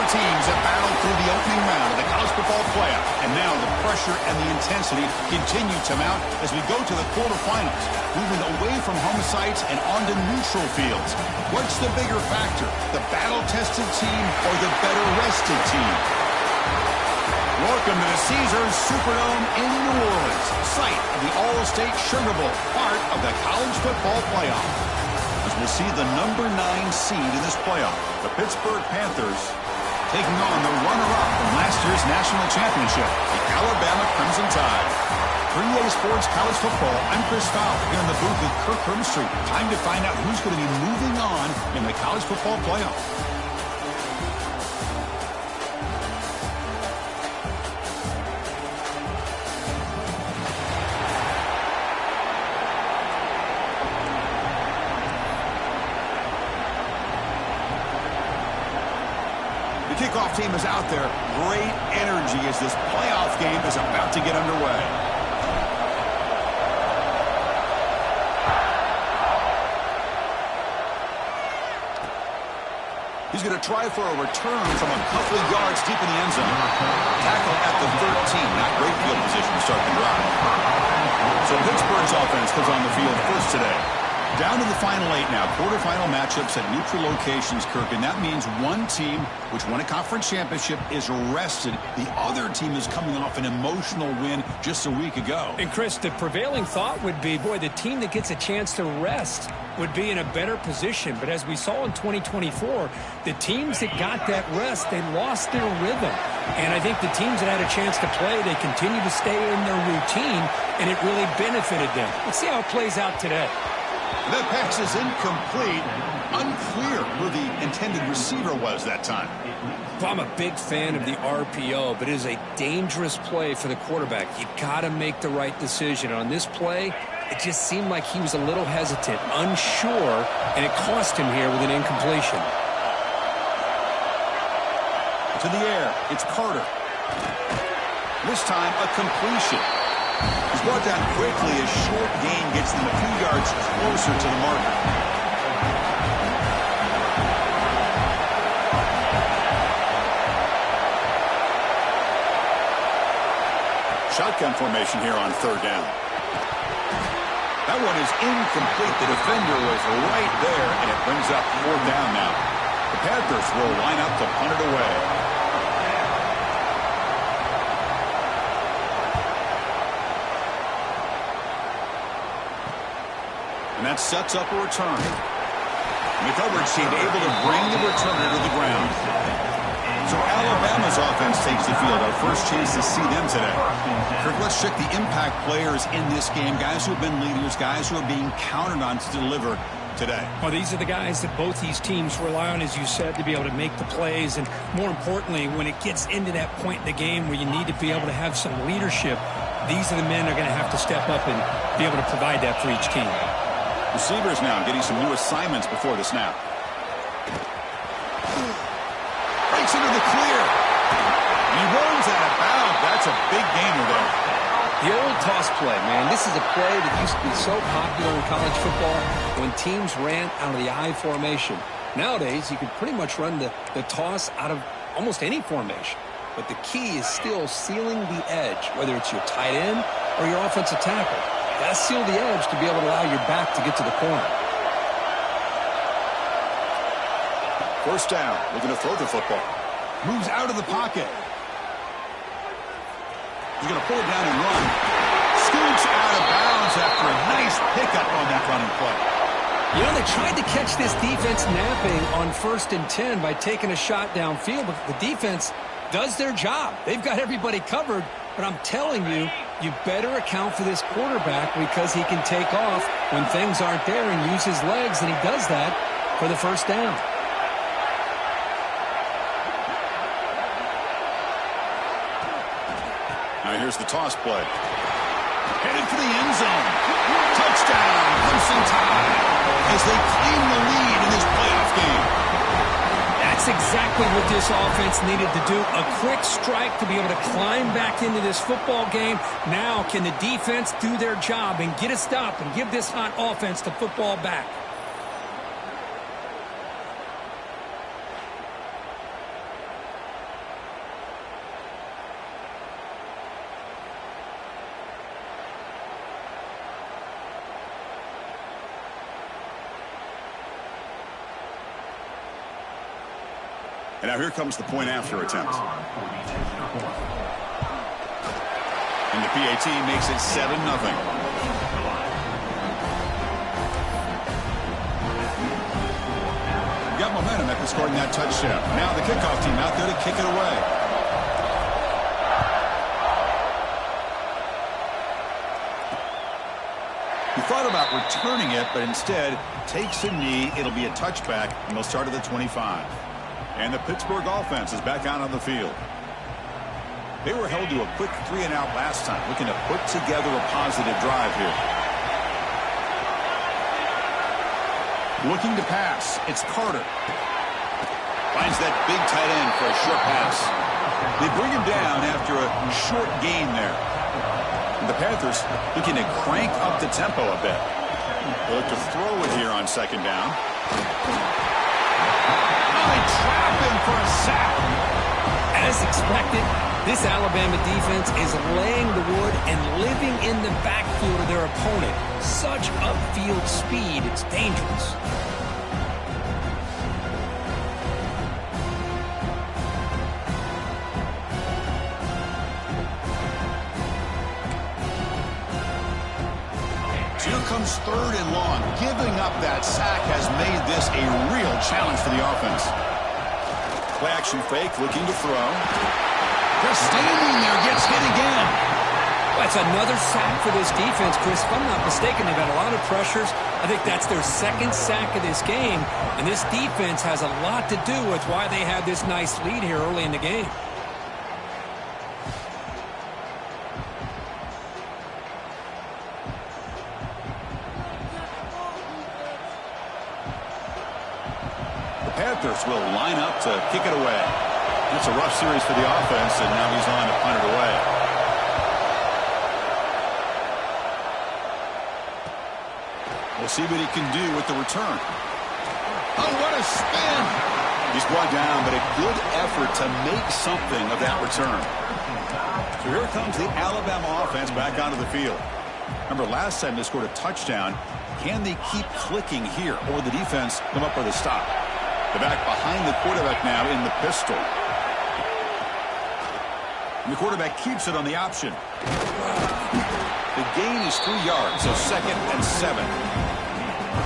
teams have battled through the opening round of the college football playoff, and now the pressure and the intensity continue to mount as we go to the quarterfinals, moving away from home sites and onto neutral fields. What's the bigger factor, the battle-tested team or the better-rested team? Welcome to the Caesars Superdome in New Orleans, site of the All-State Sugar Bowl, part of the college football playoff. As we'll see the number 9 seed in this playoff, the Pittsburgh Panthers, taking on the runner-up from last year's national championship, the Alabama Crimson Tide. For EA Sports College Football, I'm Chris Fowler here in the booth with Kirk Herbstreit. Time to find out who's going to be moving on in the college football playoff. Kickoff team is out there. Great energy as this playoff game is about to get underway. He's going to try for a return from a couple of yards deep in the end zone. Tackle at the 13. Not great field position to start the drive. So Pittsburgh's offense comes on the field first today. Down to the final 8 now. Quarterfinal matchups at neutral locations, Kirk. And that means one team, which won a conference championship, is rested. The other team is coming off an emotional win just a week ago. And, Chris, the prevailing thought would be, boy, the team that gets a chance to rest would be in a better position. But as we saw in 2024, the teams that got that rest, they lost their rhythm. And I think the teams that had a chance to play, they continue to stay in their routine, and it really benefited them. Let's see how it plays out today. The pass is incomplete. Unclear who the intended receiver was that time. Well, I'm a big fan of the RPO, but it is a dangerous play for the quarterback. You got to make the right decision. On this play, it just seemed like he was a little hesitant, unsure, and it cost him here with an incompletion. To the air, it's Carter. This time, a completion. He's brought down quickly as short gain gets them a few yards closer to the marker. Shotgun formation here on third down. That one is incomplete. The defender was right there, and it brings up fourth down now. The Panthers will line up to punt it away. And that sets up a return. The coverage team able to bring the returner to the ground. So Alabama's offense takes the field. Our first chance to see them today. Kirk, let's check the impact players in this game. Guys who have been leaders, guys who are being counted on to deliver today. Well, these are the guys that both these teams rely on, as you said, to be able to make the plays. And more importantly, when it gets into that point in the game where you need to be able to have some leadership, these are the men that are going to have to step up and be able to provide that for each team. Receivers now getting some new assignments before the snap. Breaks into the clear. He runs out of bounds. That's a big gainer there. The old toss play, man. This is a play that used to be so popular in college football when teams ran out of the I formation. Nowadays, you can pretty much run the toss out of almost any formation. But the key is still sealing the edge, whether it's your tight end or your offensive tackle. Got to seal the edge to be able to allow your back to get to the corner. First down. Looking to throw the football. Moves out of the pocket. He's going to pull it down and run. Scoots out of bounds after a nice pickup on that running play. You know, they tried to catch this defense napping on 1st and 10 by taking a shot downfield, but the defense does their job. They've got everybody covered, but I'm telling you, you better account for this quarterback because he can take off when things aren't there and use his legs, and he does that for the first down. Now here's the toss play. Headed for the end zone. Touchdown, Crimson Tide, as they claim the lead in this playoff game. That's exactly what this offense needed to do. A quick strike to be able to climb back into this football game. Now can the defense do their job and get a stop and give this hot offense the football back? And now here comes the point after attempt. And the PAT makes it 7-0. Got momentum after scoring that touchdown. Now the kickoff team out there to kick it away. He thought about returning it, but instead takes a knee. It'll be a touchback, and they'll start at the 25. And the Pittsburgh offense is back out on the field. They were held to a quick 3-and-out last time, looking to put together a positive drive here. Looking to pass. It's Carter. Finds that big tight end for a short pass. They bring him down after a short gain there. And the Panthers looking to crank up the tempo a bit. They look to throw it here on second down. Oh, they trap him for a sack. As expected, this Alabama defense is laying the wood and living in the backfield of their opponent. Such upfield speed, it's dangerous. Here comes 3rd and long. Giving up that sack has made this a real challenge for the offense. Play action fake, looking to throw. Just standing there, gets hit again. That's another sack for this defense, Chris. If I'm not mistaken, they've had a lot of pressures. I think that's their 2nd sack of this game. And this defense has a lot to do with why they had this nice lead here early in the game. Panthers will line up to kick it away. It's a rough series for the offense, and now he's on to punt it away. We'll see what he can do with the return. Oh, what a spin! He's brought down, but a good effort to make something of that return. So here comes the Alabama offense back onto the field. Remember, last time they scored a touchdown. Can they keep clicking here, or the defense come up with a stop? The back behind the quarterback now in the pistol. And the quarterback keeps it on the option. The gain is 3 yards, so 2nd and 7.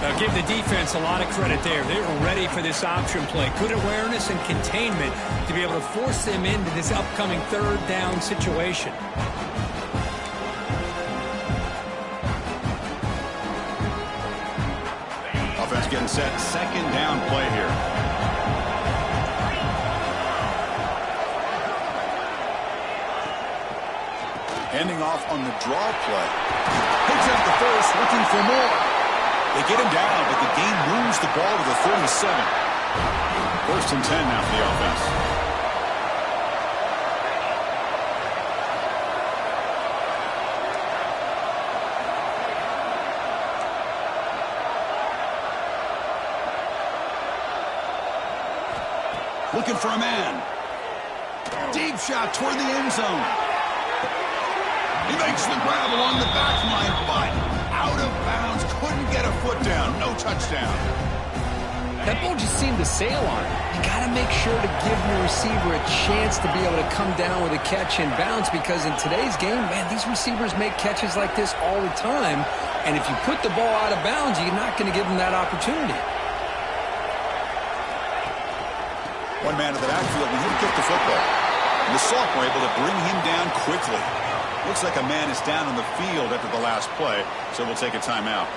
Now give the defense a lot of credit there. They were ready for this option play. Good awareness and containment to be able to force them into this upcoming 3rd down situation. Offense getting set. 2nd down play here. Handing off on the draw play. Picks up the first, looking for more. They get him down, but the gain moves the ball to the 37. 1st and 10 now for the offense. Looking for a man. Deep shot toward the end zone. He makes the grab along the back line, but out of bounds. Couldn't get a foot down. No touchdown. That ball just seemed to sail on it. You got to make sure to give your receiver a chance to be able to come down with a catch and bounce, because in today's game, man, these receivers make catches like this all the time. And if you put the ball out of bounds, you're not going to give them that opportunity. One man in the backfield, and he'll kick the football. And the Salk were able to bring him down quickly. Looks like a man is down on the field after the last play, so we'll take a timeout.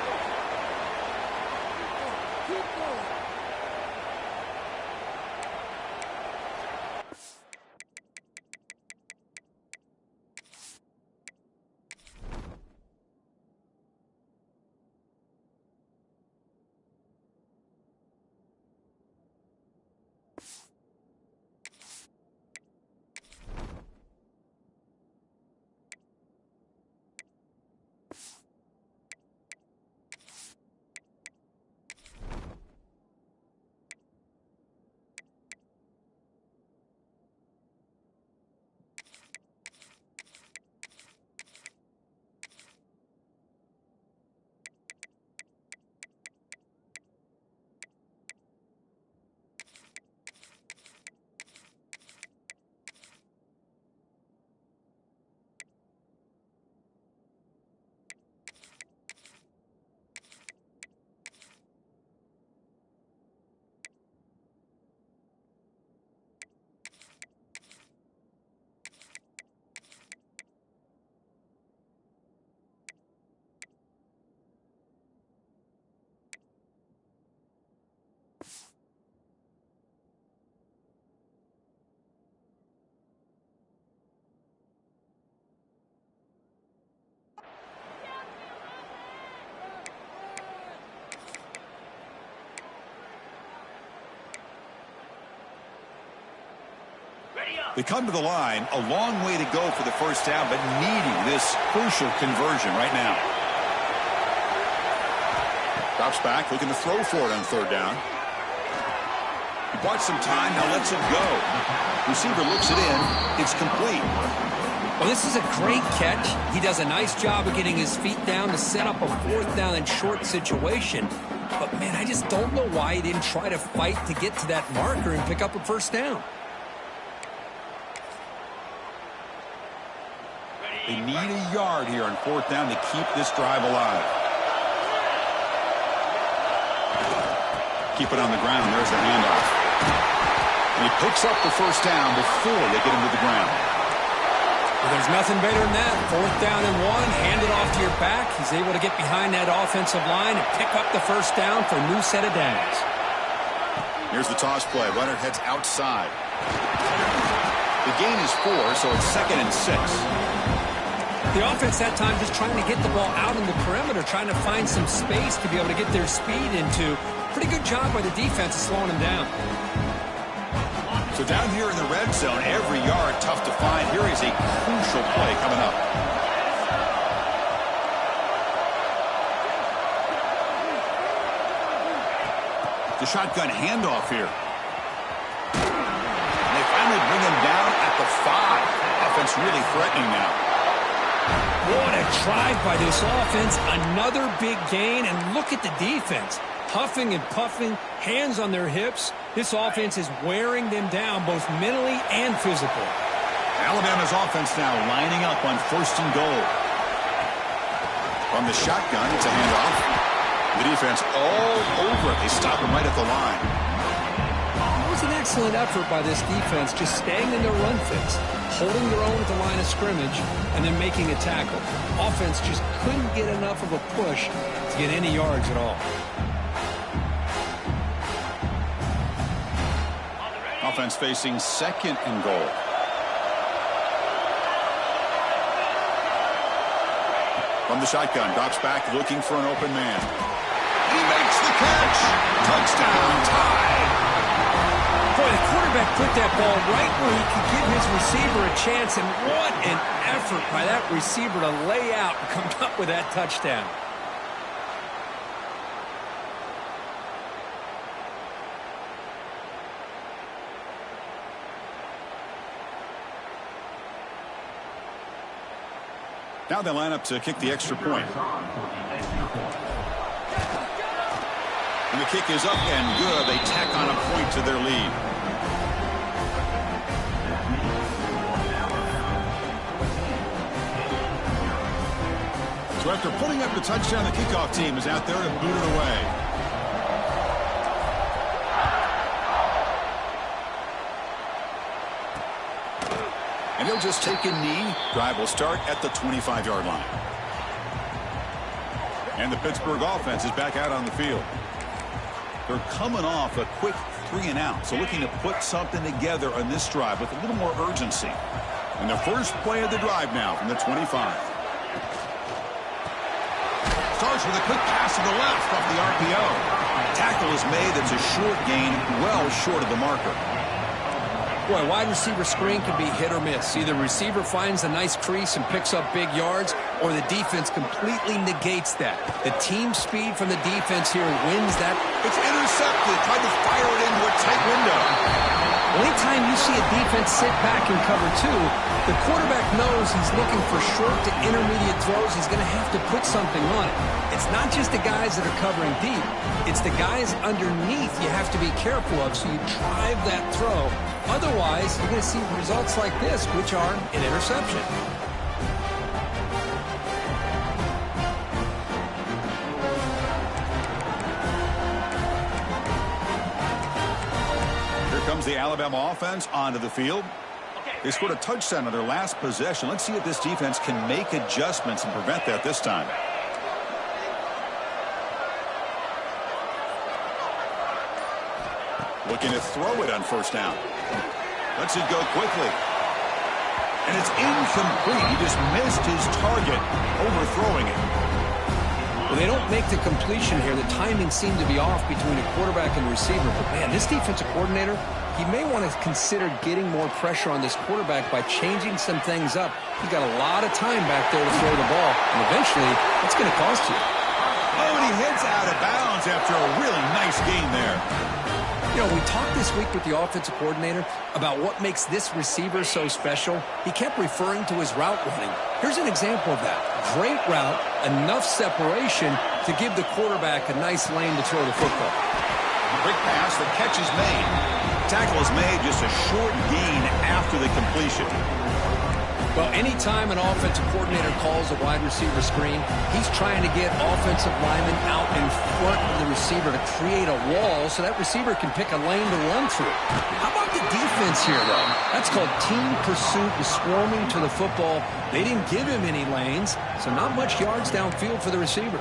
They come to the line, a long way to go for the first down, but needing this crucial conversion right now. Drops back, looking to throw for it on third down. He bought some time, now lets it go. Receiver looks it in. It's complete. Well, this is a great catch. He does a nice job of getting his feet down to set up a fourth down and short situation. But, man, I just don't know why he didn't try to fight to get to that marker and pick up a first down. They need a yard here on fourth down to keep this drive alive. Keep it on the ground. There's the handoff. And he picks up the first down before they get him to the ground. Well, there's nothing better than that. Fourth down and 1, hand it off to your back. He's able to get behind that offensive line and pick up the first down for a new set of downs. Here's the toss play. Runner heads outside. The gain is 4, so it's 2nd and 6. The offense that time just trying to get the ball out in the perimeter, trying to find some space to be able to get their speed into. Pretty good job by the defense of slowing them down. So down here in the red zone, every yard tough to find. Here is a crucial play coming up. The shotgun handoff here. And they finally bring him down at the 5. Offense really threatening now. What a drive by this offense. Another big gain, and look at the defense. Huffing and puffing, hands on their hips. This offense is wearing them down both mentally and physically. Alabama's offense now lining up on 1st and goal. From the shotgun, it's a handoff. The defense all over it. They stop him right at the line. It was an excellent effort by this defense, just staying in their run fits, holding their own at the line of scrimmage, and then making a tackle. Offense just couldn't get enough of a push to get any yards at all. Offense facing 2nd and goal. From the shotgun, drops back, looking for an open man. He makes the catch. Touchdown, tie. Boy, the quarterback put that ball right where he could give his receiver a chance, and what an effort by that receiver to lay out and come up with that touchdown. Now they line up to kick the extra point. And the kick is up and good. They tack on a point to their lead. So after putting up the touchdown, the kickoff team is out there to boot it away. And he'll just take a knee. Drive will start at the 25-yard line. And the Pittsburgh offense is back out on the field. They're coming off a quick 3-and-out, so looking to put something together on this drive with a little more urgency. And the first play of the drive now from the 25. Starts with a quick pass to the left off the RPO. Tackle is made. That's a short gain, well short of the marker. Boy, wide receiver screen can be hit or miss. Either receiver finds a nice crease and picks up big yards, or the defense completely negates that. The team speed from the defense here wins that. It's intercepted. Tried to fire it into a tight window. Anytime you see a defense sit back in cover 2, the quarterback knows he's looking for short to intermediate throws. He's going to have to put something on it. It's not just the guys that are covering deep. It's the guys underneath you have to be careful of, so you drive that throw. Otherwise, you're going to see results like this, which are an interception. Here comes the Alabama offense onto the field. They scored a touchdown on their last possession. Let's see if this defense can make adjustments and prevent that this time. Looking to throw it on first down. Lets it go quickly. And it's incomplete. He just missed his target, overthrowing it. Well, they don't make the completion here. The timing seemed to be off between a quarterback and receiver. But, man, this defensive coordinator he may want to consider getting more pressure on this quarterback by changing some things up. He's got a lot of time back there to throw the ball, and eventually it's going to cost you. Oh, and he heads out of bounds after a really nice gain there. You know, we talked this week with the offensive coordinator about what makes this receiver so special. He kept referring to his route running. Here's an example of that. Great route, enough separation to give the quarterback a nice lane to throw the football. Quick pass, the catch is made. Tackle is made, just a short gain after the completion. Well, anytime an offensive coordinator calls a wide receiver screen, he's trying to get offensive linemen out in front of the receiver to create a wall so that receiver can pick a lane to run through. How about the defense here, though? That's called team pursuit and swarming to the football. They didn't give him any lanes, so not much yards downfield for the receiver.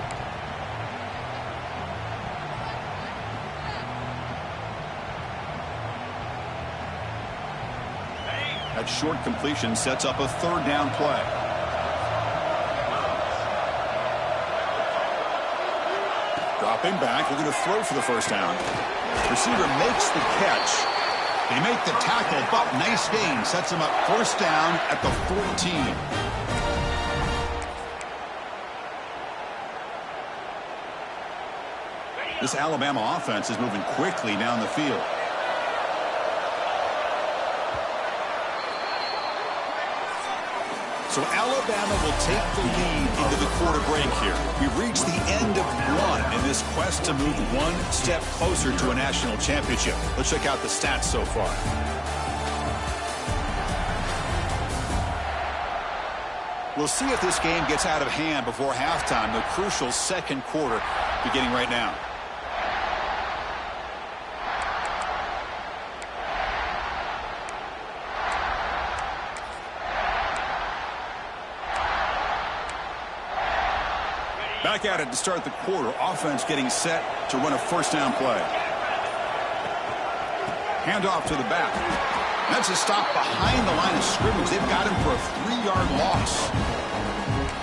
That short completion sets up a third down play. Dropping back, looking to throw for the first down. Receiver makes the catch. They make the tackle, but nice gain. Sets him up first down at the 14. This Alabama offense is moving quickly down the field. So Alabama will take the lead into the quarter break here. We've reached the end of one in this quest to move one step closer to a national championship. Let's check out the stats so far. We'll see if this game gets out of hand before halftime, the crucial second quarter beginning right now. Back at it to start the quarter. Offense getting set to run a first down play. Handoff to the back. That's a stop behind the line of scrimmage. They've got him for a 3-yard loss.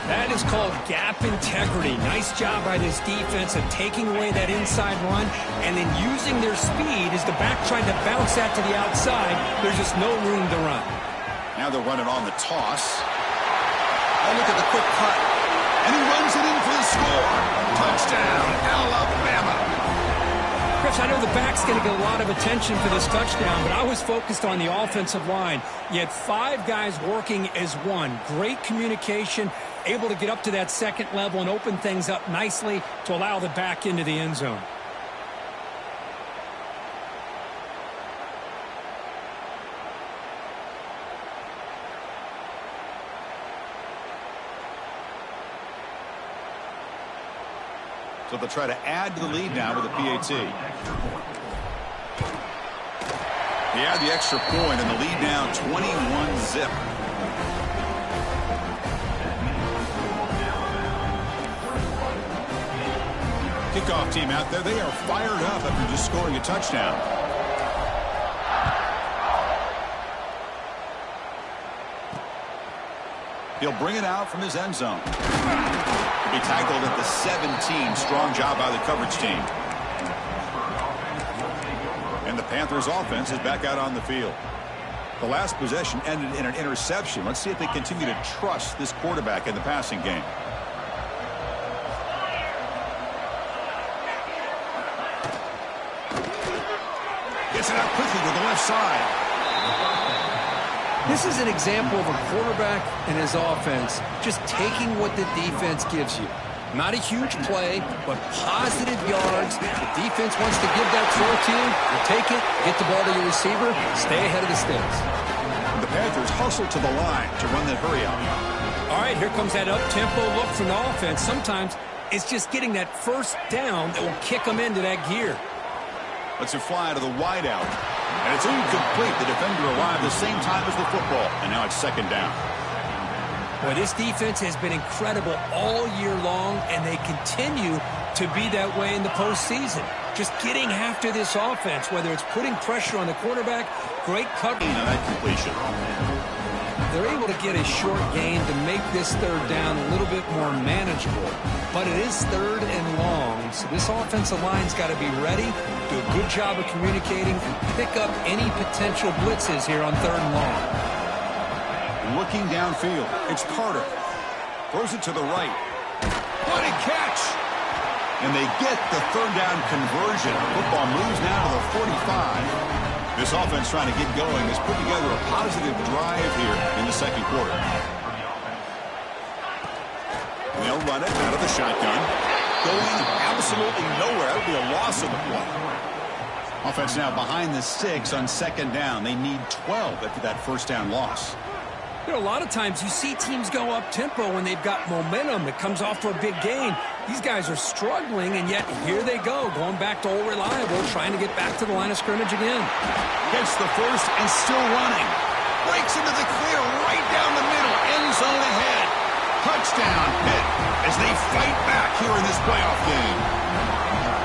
That is called gap integrity. Nice job by this defense of taking away that inside run and then using their speed as the back tried to bounce that to the outside. There's just no room to run. Now they're running on the toss. Oh, look at the quick cut. And he runs it in for the score. Touchdown, Alabama. Chris, I know the back's going to get a lot of attention for this touchdown, but I was focused on the offensive line. You had 5 guys working as one. Great communication, able to get up to that second level and open things up nicely to allow the back into the end zone. So they'll try to add to the lead now with a PAT. They add the extra point and the lead now 21-zip. Kickoff team out there. They are fired up after just scoring a touchdown. He'll bring it out from his end zone. He tackled at the 17. Strong job by the coverage team. And the Panthers offense is back out on the field. The last possession ended in an interception. Let's see if they continue to trust this quarterback in the passing game. Gets it out quickly with the left side. This is an example of a quarterback and his offense just taking what the defense gives you. Not a huge play, but positive yards. The defense wants to give that throw to you. You take it, get the ball to your receiver, stay ahead of the sticks. The Panthers hustle to the line to run that hurry out. All right, here comes that up-tempo look from the offense. Sometimes it's just getting that first down that will kick them into that gear. Lets it fly to the wideout. And it's incomplete. The defender arrived the same time as the football. And now it's second down. Boy, this defense has been incredible all year long, and they continue to be that way in the postseason. Just getting after this offense, whether it's putting pressure on the quarterback, great coverage. On that completion. They're able to get a short gain to make this third down a little bit more manageable. but it is 3rd and long. So this offensive line's got to be ready, do a good job of communicating, and pick up any potential blitzes here on 3rd and long. Looking downfield, it's Carter. Throws it to the right. What a catch! And they get the 3rd down conversion. Football moves now to the 45. This offense trying to get going has put together a positive drive here in the 2nd quarter. They'll run it out of the shotgun. Going absolutely nowhere. That would be a loss of the play. Offense now behind the 6 on 2nd down. They need 12 after that 1st down loss. You know, a lot of times you see teams go up-tempo when they've got momentum. It comes off to a big gain. These guys are struggling, and yet here they go, going back to old reliable, trying to get back to the line of scrimmage again. Gets the 1st and still running. Breaks into the clear right down the middle. End zone ahead. Touchdown, Pitt, as they fight back here in this playoff game.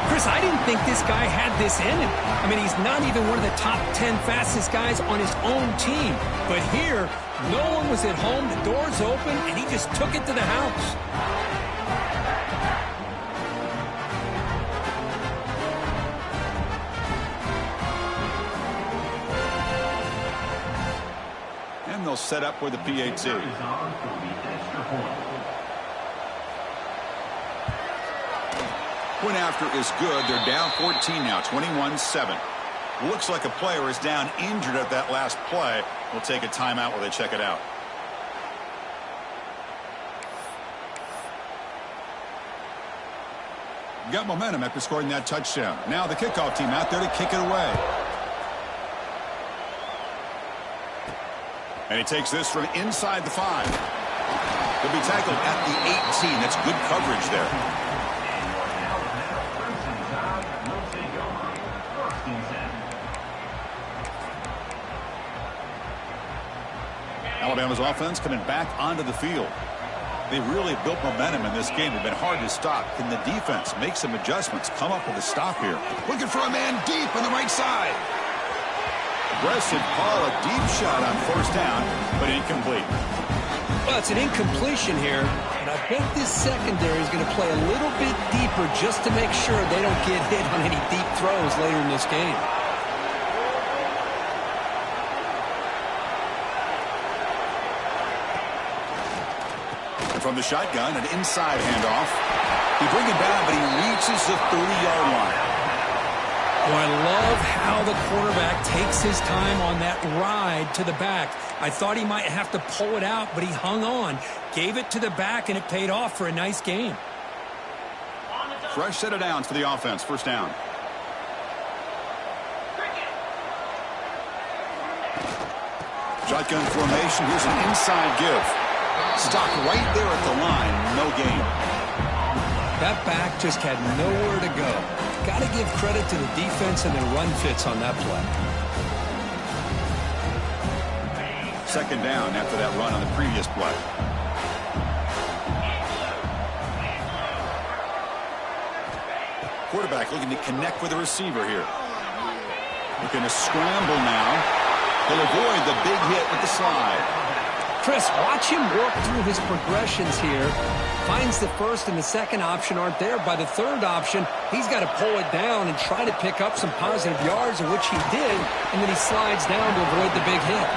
Chris, I didn't think this guy had this in him. I mean, he's not even one of the top 10 fastest guys on his own team. But here, no one was at home, the door's open, and he just took it to the house. And they'll set up with the PAT. Point after is good. They're down 14 now, 21-7. Looks like a player is down injured at that last play. We'll take a timeout while they check it out. Got momentum after scoring that touchdown. Now the kickoff team out there to kick it away. And he takes this from inside the 5. He'll be tackled at the 18. That's good coverage there. Alabama's offense coming back onto the field. They really built momentum in this game. They've been hard to stop. Can the defense make some adjustments? Come up with a stop here. Looking for a man deep on the right side. Aggressive call, a deep shot on 1st down, but incomplete. Well, it's an incompletion here, and I bet this secondary is going to play a little bit deeper just to make sure they don't get hit on any deep throws later in this game. From the shotgun, an inside handoff. He brings it down, but he reaches the 30-yard line. Oh, I love how the quarterback takes his time on that ride to the back. I thought he might have to pull it out, but he hung on, gave it to the back, and it paid off for a nice gain. Fresh set of downs for the offense. 1st down. Shotgun formation. Here's an inside give. Stopped right there at the line. No gain. That back just had nowhere to go. Got to give credit to the defense and their run fits on that play. 2nd down after that run on the previous play. Quarterback looking to connect with the receiver here. Looking to scramble now. He'll avoid the big hit with the slide. Chris, watch him work through his progressions here. Finds the 1st and the 2nd option aren't there. By the 3rd option, he's got to pull it down and try to pick up some positive yards, of which he did, and then he slides down to avoid the big hit.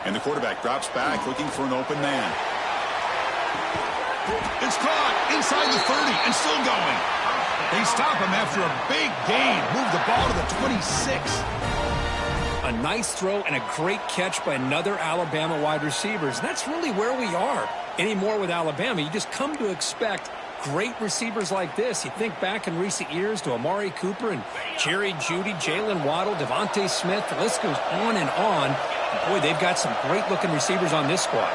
And the quarterback drops back, looking for an open man. It's caught inside the 30 and still going. They stop him after a big gain. Move the ball to the 26. A nice throw and a great catch by another Alabama wide receivers. That's really where we are anymore with Alabama. You just come to expect great receivers like this. You think back in recent years to Amari Cooper and Jerry Jeudy, Jalen Waddle, Devontae Smith. The list goes on and on. Boy, they've got some great-looking receivers on this squad.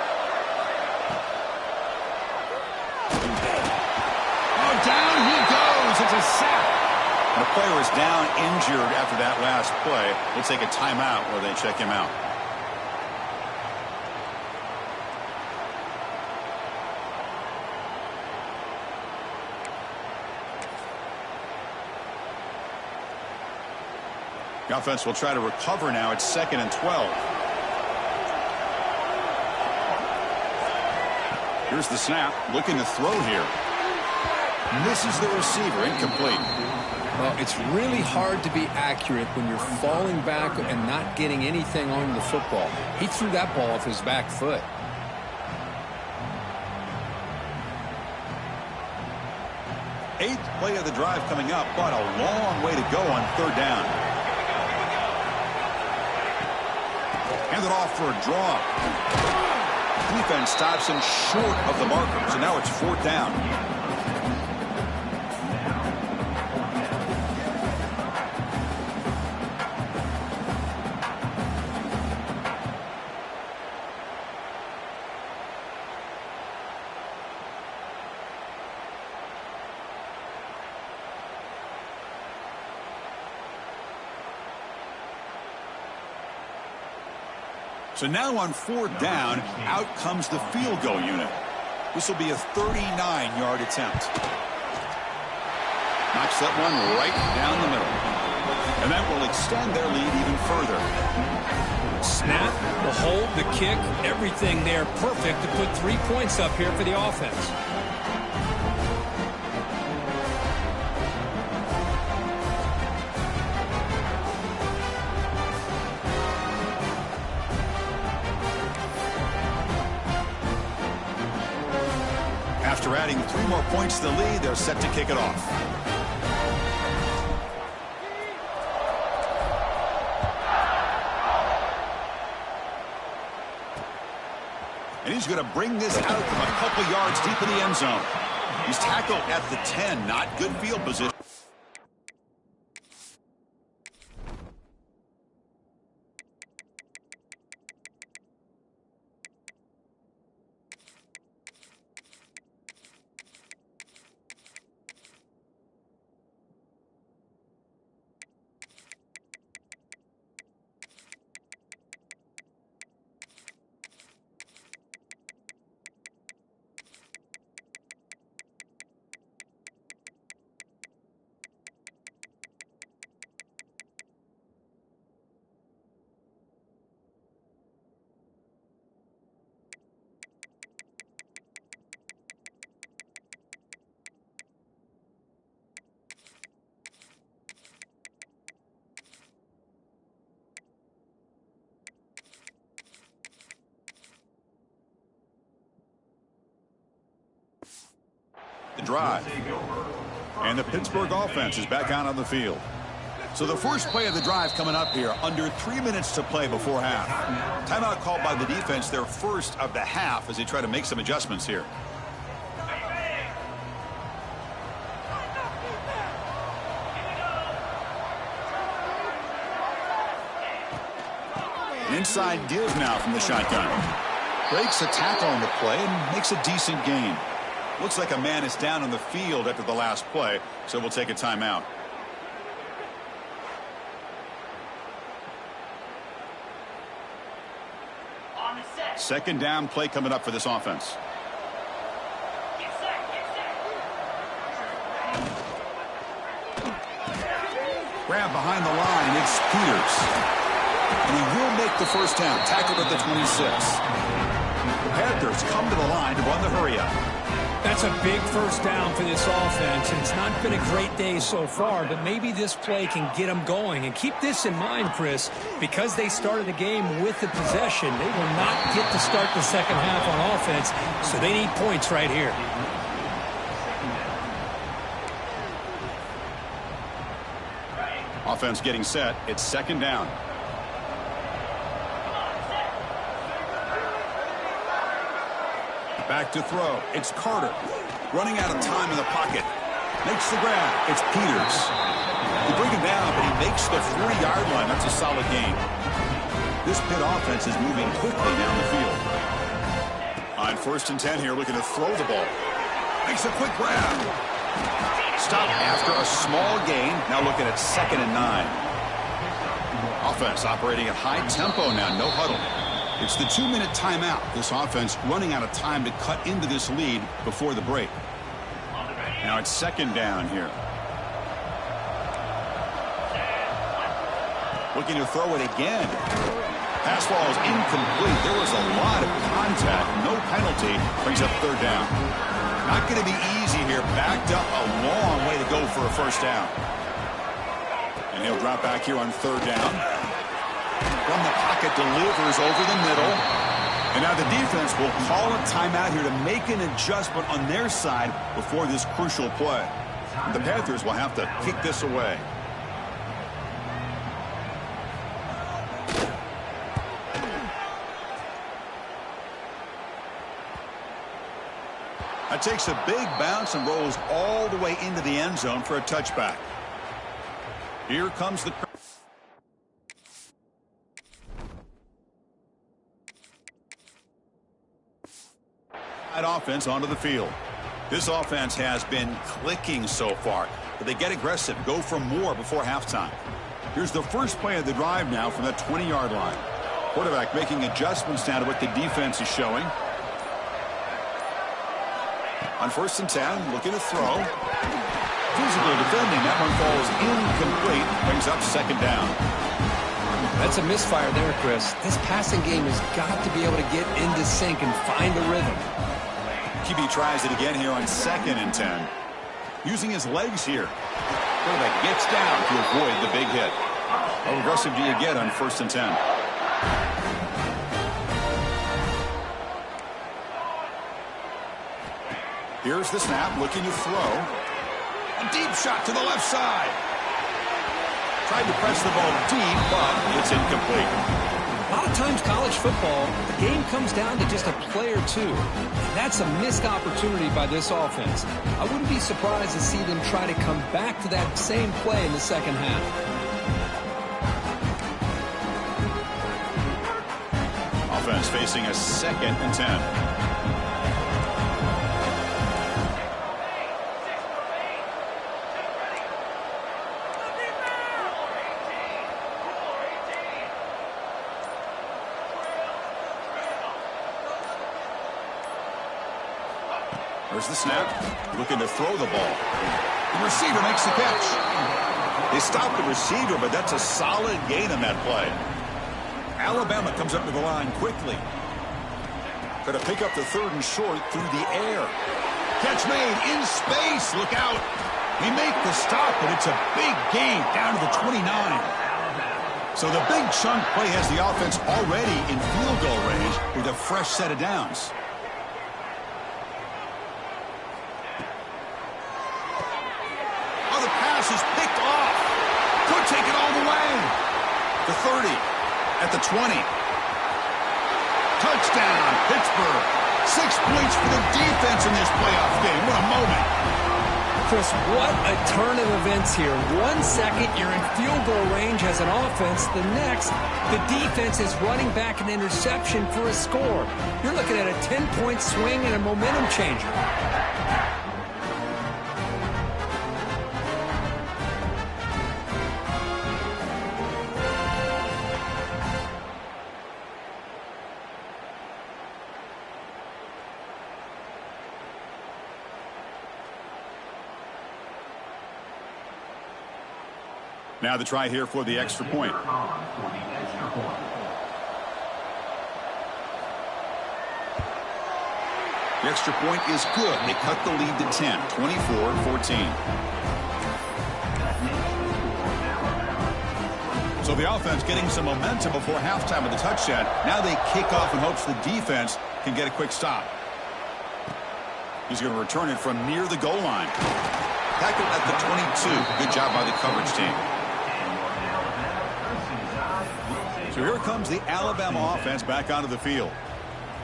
Oh, down he goes. It's a sack. And the player is down injured after that last play. We'll take a timeout where they check him out. The offense will try to recover now. It's 2nd and 12. Here's the snap. Looking to throw here. Misses the receiver. Incomplete. Well, it's really hard to be accurate when you're falling back and not getting anything on the football. He threw that ball off his back foot. Eighth play of the drive coming up, but a long way to go on 3rd down. Hand it off for a draw. Defense stops him short of the marker, so now it's 4th down. So now on 4th down, out comes the field goal unit. This will be a 39-yard attempt. Knocks that one right down the middle. And that will extend their lead even further. Snap, the hold, the kick, everything there perfect to put 3 points up here for the offense. After adding 3 more points to the lead, they're set to kick it off. And he's going to bring this out from a couple yards deep in the end zone. He's tackled at the 10. Not good field position. The drive. And the Pittsburgh offense is back out on the field. So the first play of the drive coming up here, under 3 minutes to play before half. Timeout called by the defense, their first of the half, as they try to make some adjustments here. An inside give now from the shotgun. Breaks a tackle on the play and makes a decent gain. Looks like a man is down on the field after the last play, so we'll take a timeout. Second down play coming up for this offense. Grab behind the line, it's Peters. And he will make the first down, tackled at the 26. The Panthers come to the line to run the hurry-up. That's a big first down for this offense, and it's not been a great day so far, but maybe this play can get them going. And keep this in mind, Chris, because they started the game with the possession, they will not get to start the second half on offense, so they need points right here. Offense getting set. It's second down. Back to throw. It's Carter. Running out of time in the pocket. Makes the grab. It's Peters. They bring him down, but he makes the 40-yard line. That's a solid gain. This Pitt offense is moving quickly down the field. On 1st and 10 here, looking to throw the ball. Makes a quick grab. Stop after a small gain. Now looking at 2nd and 9. Offense operating at high tempo now. No huddle. It's the 2-minute timeout. This offense running out of time to cut into this lead before the break. Now it's second down here. Looking to throw it again. Pass ball is incomplete. There was a lot of contact. No penalty. Brings up third down. Not going to be easy here. Backed up a long way to go for a first down. And he'll drop back here on third down. From the pocket, delivers over the middle. And now the defense will call a timeout here to make an adjustment on their side before this crucial play. The Panthers will have to kick this away. That takes a big bounce and rolls all the way into the end zone for a touchback. Here comes the... offense onto the field. This offense has been clicking so far, but they get aggressive, go for more before halftime. Here's the first play of the drive now from the 20-yard line. Quarterback making adjustments now to what the defense is showing. On 1st and 10, looking to throw. Physical defending. That one falls incomplete. Brings up second down. That's a misfire there, Chris. This passing game has got to be able to get into sync and find a rhythm. QB tries it again here on 2nd and 10. Using his legs here. Quarterback gets down to avoid the big hit. How aggressive do you get on 1st and 10? Here's the snap, looking to throw. A deep shot to the left side. Tried to press the ball deep, but it's incomplete. A lot of times college football, the game comes down to just a play or two. That's a missed opportunity by this offense. I wouldn't be surprised to see them try to come back to that same play in the second half. Offense facing a 2nd and 10. There's the snap, looking to throw the ball. The receiver makes the catch. They stop the receiver, but that's a solid gain on that play. Alabama comes up to the line quickly. Going to pick up the 3rd and short through the air. Catch made in space. Look out. They make the stop, but it's a big gain down to the 29. So the big chunk play has the offense already in field goal range with a fresh set of downs. Is picked off. Could take it all the way. The 30 at the 20. Touchdown, Pittsburgh. 6 points for the defense in this playoff game. What a moment. Chris, what a turn of events here. 1 second, you're in field goal range as an offense. The next, the defense is running back an interception for a score. You're looking at a 10-point swing and a momentum changer. Now the try here for the extra point. The extra point is good. They cut the lead to 10, 24-14. So the offense getting some momentum before halftime with the touchdown. Now they kick off in hopes the defense can get a quick stop. He's going to return it from near the goal line. Tackled at the 22. Good job by the coverage team. So here comes the Alabama offense back onto the field.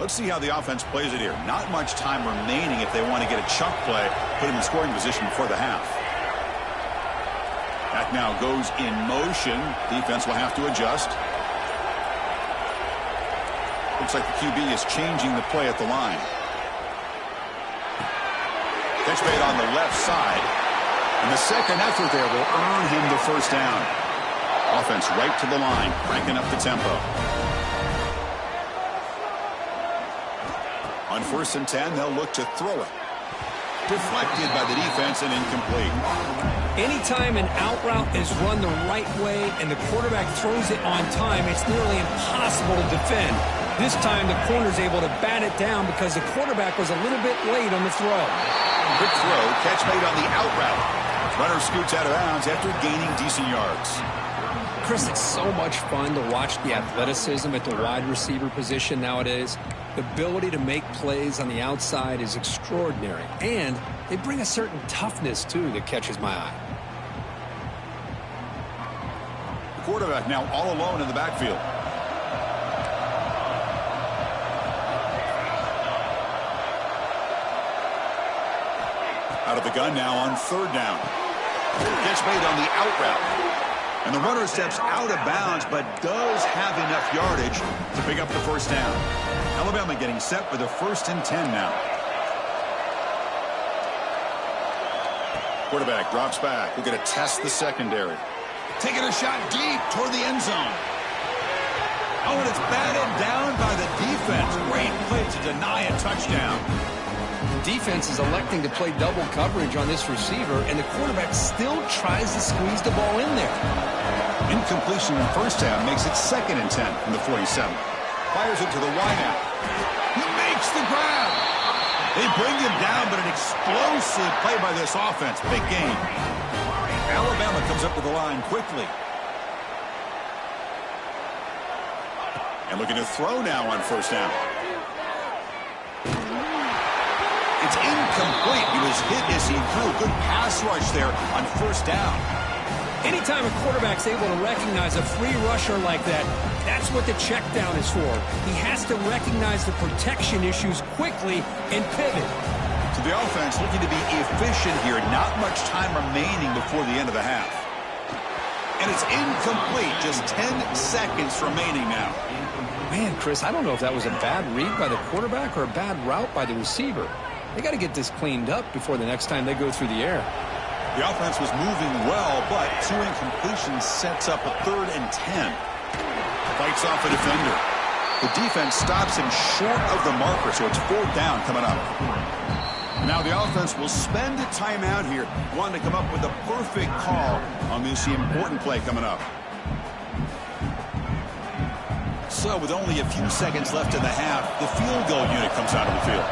Let's see how the offense plays it here. Not much time remaining if they want to get a chunk play, put him in scoring position before the half. Back now goes in motion. Defense will have to adjust. Looks like the QB is changing the play at the line. Catch made on the left side. And the second effort there will earn him the first down. Offense right to the line, cranking up the tempo. On 1st and 10, they'll look to throw it. Deflected by the defense and incomplete. Anytime an out route is run the right way and the quarterback throws it on time, it's nearly impossible to defend. This time, the corner's able to bat it down because the quarterback was a little bit late on the throw. Quick throw, catch made on the out route. Runner scoots out of bounds after gaining decent yards. Chris, it's so much fun to watch the athleticism at the wide receiver position nowadays. The ability to make plays on the outside is extraordinary, and they bring a certain toughness, too, that catches my eye. The quarterback now all alone in the backfield. Out of the gun now on third down. Catch made on the out route. And the runner steps out of bounds, but does have enough yardage to pick up the first down. Alabama getting set for the 1st and 10 now. Quarterback drops back. We're going to test the secondary. Taking a shot deep toward the end zone. Oh, and it's batted down by the defense. Great play to deny a touchdown. Defense is electing to play double coverage on this receiver, and the quarterback still tries to squeeze the ball in there. Incompletion in the first half makes it 2nd and 10 from the 47. Fires it to the wideout. He makes the grab. They bring him down, but an explosive play by this offense. Big game. Alabama comes up with the line quickly. And looking to throw now on first down. It's incomplete. He was hit as he threw. Good pass rush there on first down. Anytime a quarterback's able to recognize a free rusher like that, that's what the check down is for. He has to recognize the protection issues quickly and pivot. So the offense looking to be efficient here. Not much time remaining before the end of the half. And it's incomplete. Just 10 seconds remaining now. Man, Chris, I don't know if that was a bad read by the quarterback or a bad route by the receiver. They got to get this cleaned up before the next time they go through the air. The offense was moving well, but 2 incompletions sets up a 3rd and 10. Fights off a defender. The defense stops him short of the marker, so it's 4th down coming up. Now the offense will spend a timeout here, wanting to come up with a perfect call on this important play coming up. So with only a few seconds left in the half, the field goal unit comes out of the field.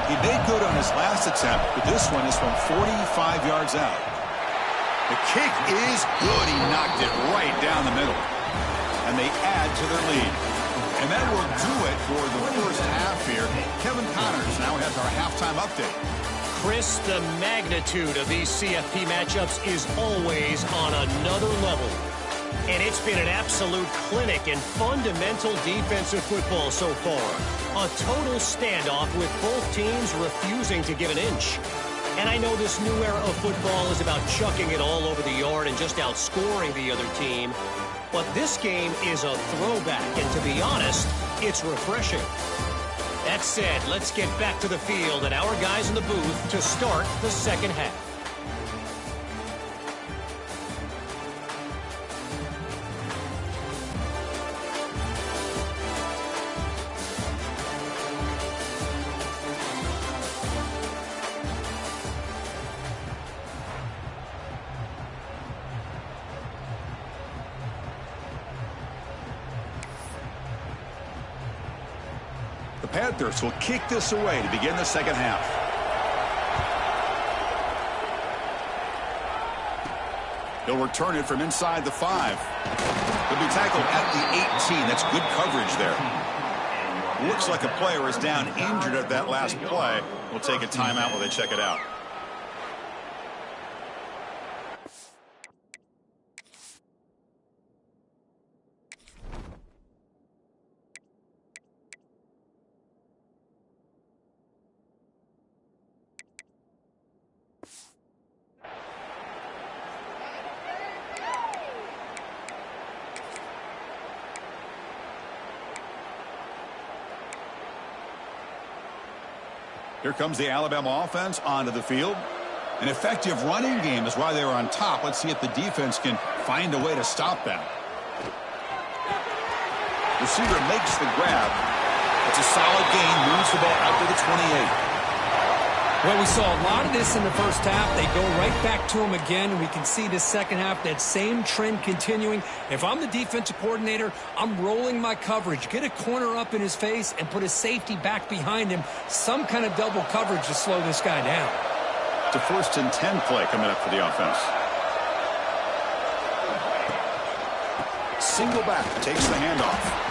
He made good on his last attempt, but this one is from 45 yards out. The kick is good. He knocked it right down the middle. And they add to their lead. And that will do it for the first half here. Kevin Connors now has our halftime update. Chris, the magnitude of these CFP matchups is always on another level. And it's been an absolute clinic in fundamental defensive football so far. A total standoff with both teams refusing to give an inch. And I know this new era of football is about chucking it all over the yard and just outscoring the other team. But this game is a throwback, and to be honest, it's refreshing. That said, let's get back to the field and our guys in the booth to start the second half. The Panthers will kick this away to begin the second half. He'll return it from inside the 5. He'll be tackled at the 18. That's good coverage there. Looks like a player is down injured at that last play. We'll take a timeout while they check it out. Here comes the Alabama offense onto the field. An effective running game is why they were on top. Let's see if the defense can find a way to stop them. Receiver makes the grab. It's a solid gain. Moves the ball out to the 28. Well, we saw a lot of this in the first half. They go right back to him again, and we can see this second half, that same trend continuing. If I'm the defensive coordinator, I'm rolling my coverage. Get a corner up in his face and put a safety back behind him. Some kind of double coverage to slow this guy down. It's a 1st and 10 play coming up for the offense. Single back, takes the handoff.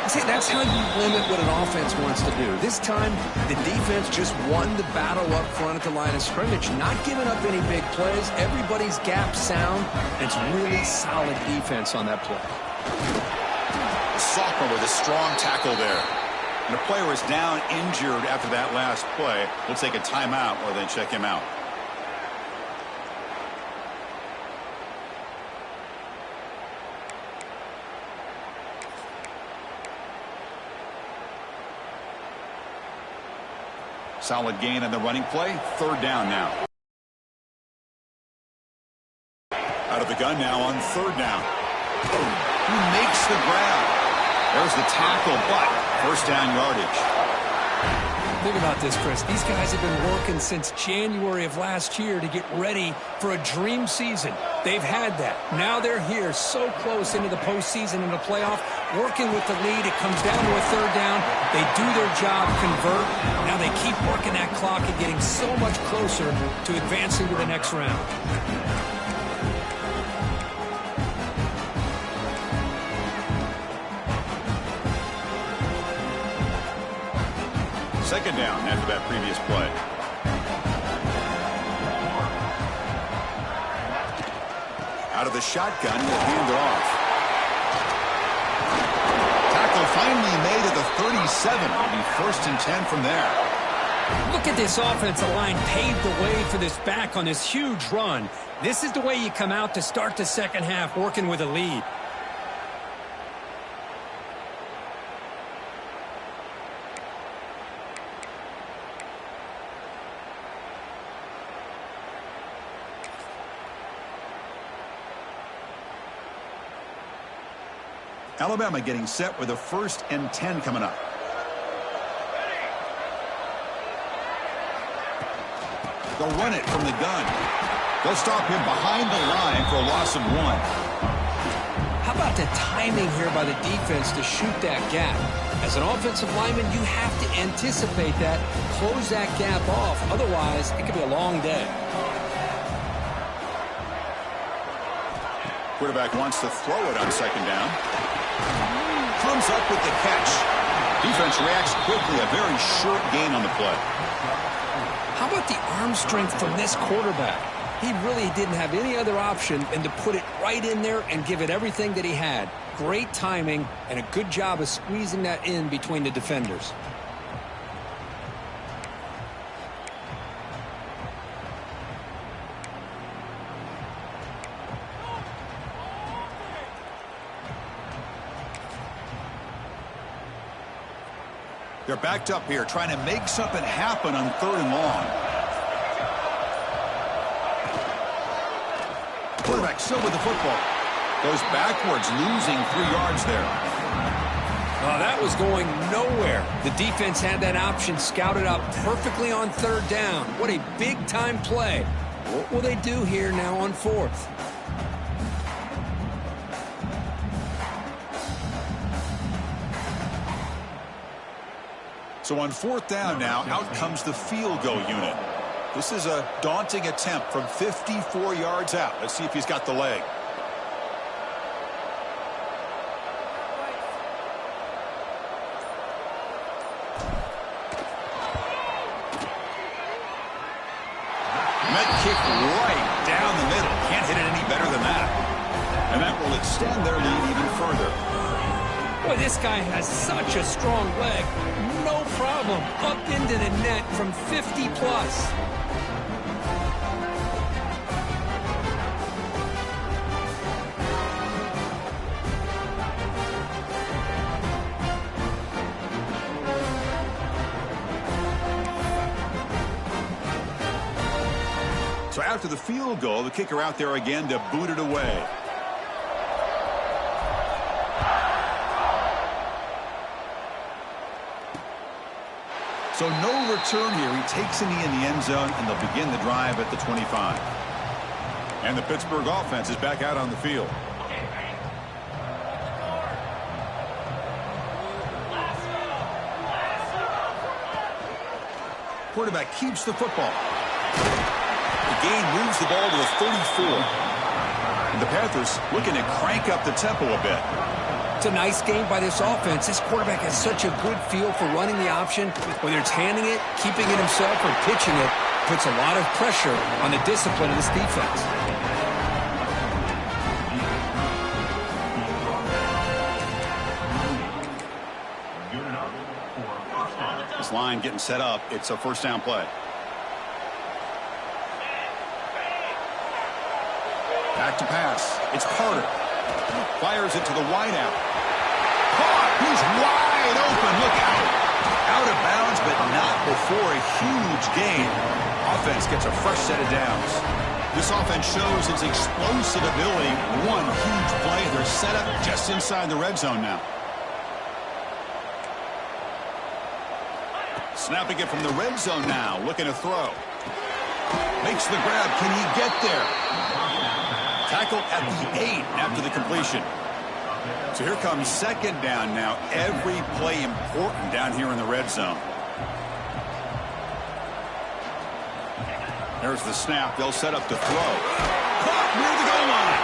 See, that's how you limit what an offense wants to do. This time, the defense just won the battle up front at the line of scrimmage, not giving up any big plays. Everybody's gap sound. It's really solid defense on that play. The sophomore with a strong tackle there. And the player is down injured after that last play. We'll take a timeout or then check him out. Solid gain on the running play. 3rd down now. Out of the gun now on 3rd down. He makes the grab. There's the tackle, but 1st down yardage. Think about this, Chris. These guys have been working since January of last year to get ready for a dream season. They've had that. Now they're here so close into the postseason and the playoff, working with the lead. It comes down to a 3rd down. They do their job, convert. Now they keep working that clock and getting so much closer to advancing to the next round. 2nd down after that previous play. Out of the shotgun, he'll hand it off. Tackle finally made at the 37. It'll be 1st and 10 from there. Look at this offensive line paved the way for this back on this huge run. This is the way you come out to start the second half, working with a lead. Alabama getting set with a 1st and 10 coming up. They'll run it from the gun. They'll stop him behind the line for a loss of 1. How about the timing here by the defense to shoot that gap? As an offensive lineman, you have to anticipate that, close that gap off. Otherwise, it could be a long day. Quarterback wants to throw it on 2nd down. Comes up with the catch. Defense reacts quickly. A very short gain on the play. How about the arm strength from this quarterback? He really didn't have any other option than to put it right in there and give it everything that he had. Great timing and a good job of squeezing that in between the defenders. They're backed up here, trying to make something happen on 3rd and long. Quarterback still with the football. Goes backwards, losing 3 yards there. That was going nowhere. The defense had that option scouted out perfectly on 3rd down. What a big-time play. What will they do here now on 4th? So on 4th down now, out comes the field goal unit. This is a daunting attempt from 54 yards out. Let's see if he's got the leg. Met kick right down the middle. Can't hit it any better than that. And that will extend their lead even further. Boy, this guy has such a strong leg. No problem. Up into the net from 50 plus. So after the field goal, the kicker out there again to boot it away. So no return here. He takes a knee in the end zone, and they'll begin the drive at the 25. And the Pittsburgh offense is back out on the field. Quarterback keeps the football. The gain moves the ball to the 34. And the Panthers looking to crank up the tempo a bit. It's a nice game by this offense. This quarterback has such a good feel for running the option. Whether it's handing it, keeping it himself, or pitching it, puts a lot of pressure on the discipline of this defense. This line getting set up. It's a first down play. Back to pass. It's Carter. Fires it to the wideout. Caught. He's wide open. Look out. Out of bounds, but not before a huge gain. Offense gets a fresh set of downs. This offense shows its explosive ability. One huge play. They're set up just inside the red zone now. Snapping it from the red zone now. Looking to throw. Makes the grab. Can he get there? Tackle at the 8 after the completion. So here comes second down now. Every play important down here in the red zone. There's the snap. They'll set up to throw. Caught near the goal line.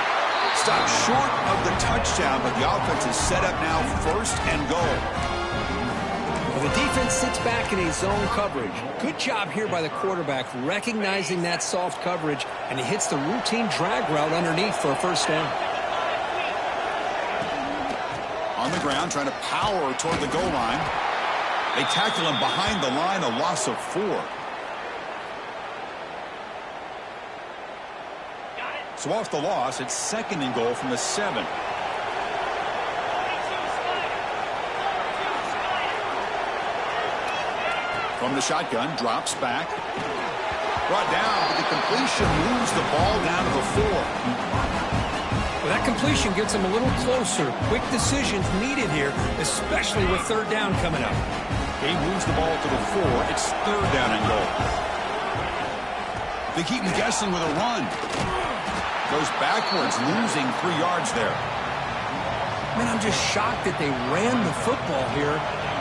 Stopped short of the touchdown, but the offense is set up now first and goal. Well, the defense sits back in a zone coverage. Good job here by the quarterback recognizing that soft coverage, and he hits the routine drag route underneath for a first down. On the ground, trying to power toward the goal line. They tackle him behind the line, a loss of 4. So off the loss, it's second and goal from the 7. From the shotgun, drops back. Brought down, but the completion moves the ball down to the 4. Well, that completion gets him a little closer. Quick decisions needed here, especially with third down coming up. He moves the ball to the 4. It's third down and goal. They keep him guessing with a run. Goes backwards, losing 3 yards there. Man, I'm just shocked that they ran the football here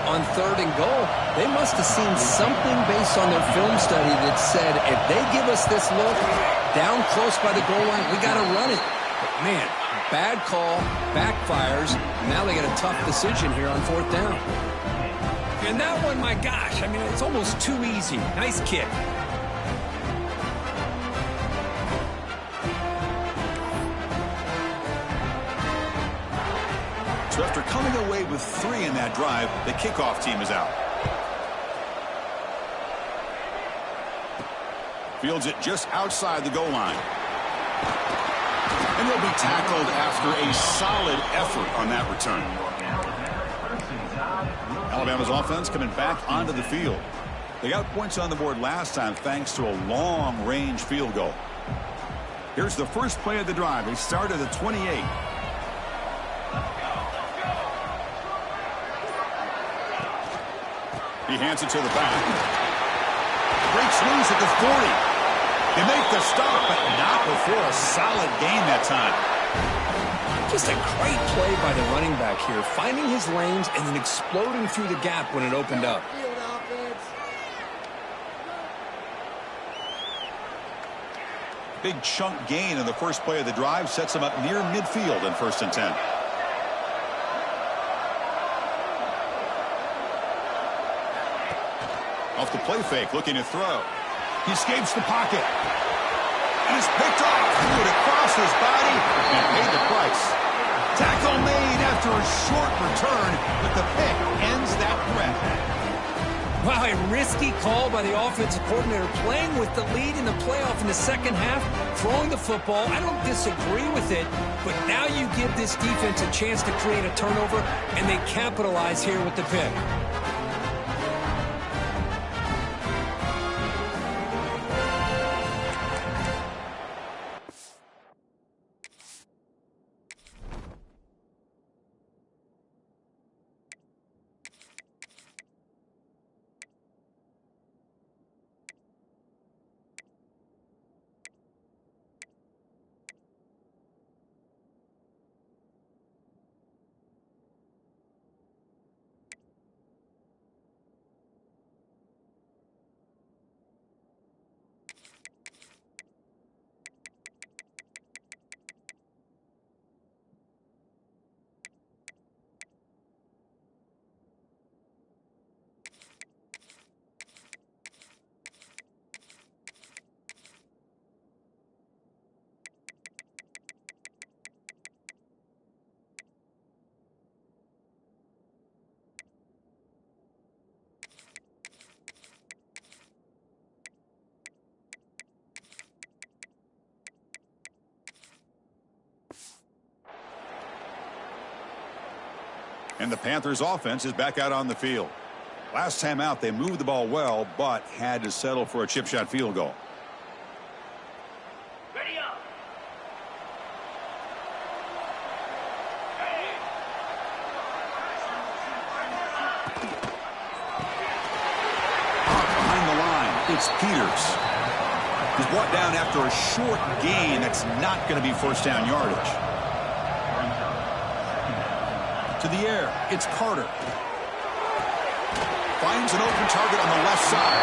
on third and goal. They must have seen something based on their film study that said, if they give us this look down close by the goal line, we got to run it. But man, bad call, backfires. Now they got a tough decision here on fourth down. And that one, my gosh, I mean, it's almost too easy. Nice kick. So after coming away with 3 in that drive, the kickoff team is out. Fields it just outside the goal line. And he'll be tackled after a solid effort on that return. Alabama's offense coming back onto the field. They got points on the board last time thanks to a long-range field goal. Here's the first play of the drive. They start at the 28. He hands it to the back. Breaks loose at the 40. They make the stop, but not before a solid gain that time. Just a great play by the running back here, finding his lanes and then exploding through the gap when it opened up. Big chunk gain in the first play of the drive sets him up near midfield in 1st and 10. Off the play fake, looking to throw. He escapes the pocket. And is picked off. Threw it across his body and paid the price. Tackle made after a short return, but the pick ends that threat. Wow, a risky call by the offensive coordinator, playing with the lead in the playoff in the second half, throwing the football. I don't disagree with it, but now you give this defense a chance to create a turnover, and they capitalize here with the pick. And the Panthers offense is back out on the field. Last time out, they moved the ball well, but had to settle for a chip shot field goal. Ready up. Behind the line, it's Peters. He's brought down after a short gain. That's not going to be first down yardage. To the air, it's Carter. Finds an open target on the left side.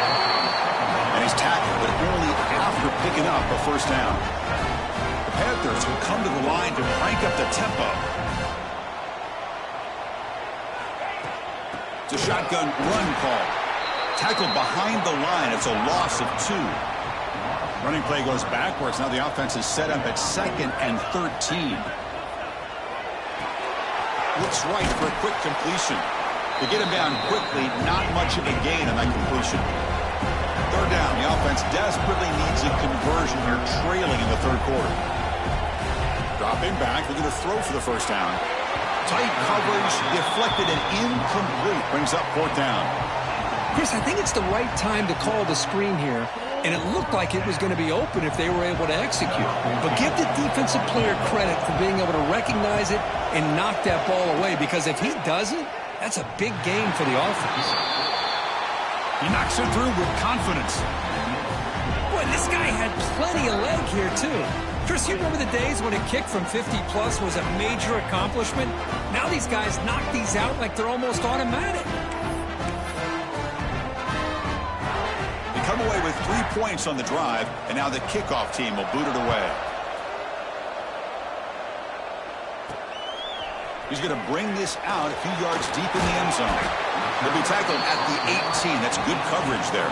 And he's tackled, but only after picking up a first down. The Panthers will come to the line to crank up the tempo. It's a shotgun run call. Tackled behind the line. It's a loss of 2. Running play goes backwards. Now the offense is set up at 2nd and 13. Looks right for a quick completion. To get him down quickly, not much of a gain on that completion. 3rd down. The offense desperately needs a conversion here, trailing in the 3rd quarter. Dropping back, looking to throw for the first down. Tight coverage, deflected and incomplete. Brings up 4th down. Chris, I think it's the right time to call the screen here, and it looked like it was going to be open if they were able to execute. But give the defensive player credit for being able to recognize it and knock that ball away, because if he doesn't, that's a big game for the offense. He knocks it through with confidence. Boy, this guy had plenty of leg here, too. Chris, you remember the days when a kick from 50-plus was a major accomplishment? Now these guys knock these out like they're almost automatic. They come away with 3 points on the drive, and now the kickoff team will boot it away. He's going to bring this out a few yards deep in the end zone. He'll be tackled at the 18. That's good coverage there.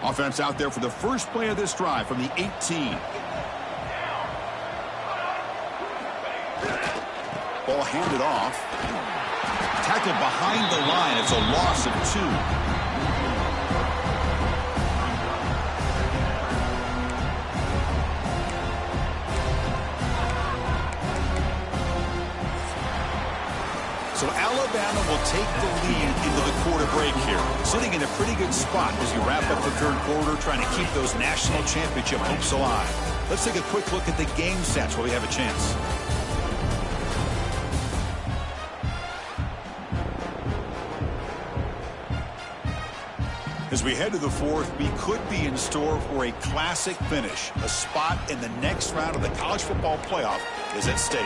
Offense out there for the first play of this drive from the 18. Ball handed off. Tackled behind the line. It's a loss of 2. So Alabama will take the lead into the quarter break here. Sitting in a pretty good spot as you wrap up the 3rd quarter, trying to keep those national championship hopes alive. Let's take a quick look at the game stats while we have a chance. As we head to the 4th, we could be in store for a classic finish. A spot in the next round of the college football playoff is at stake.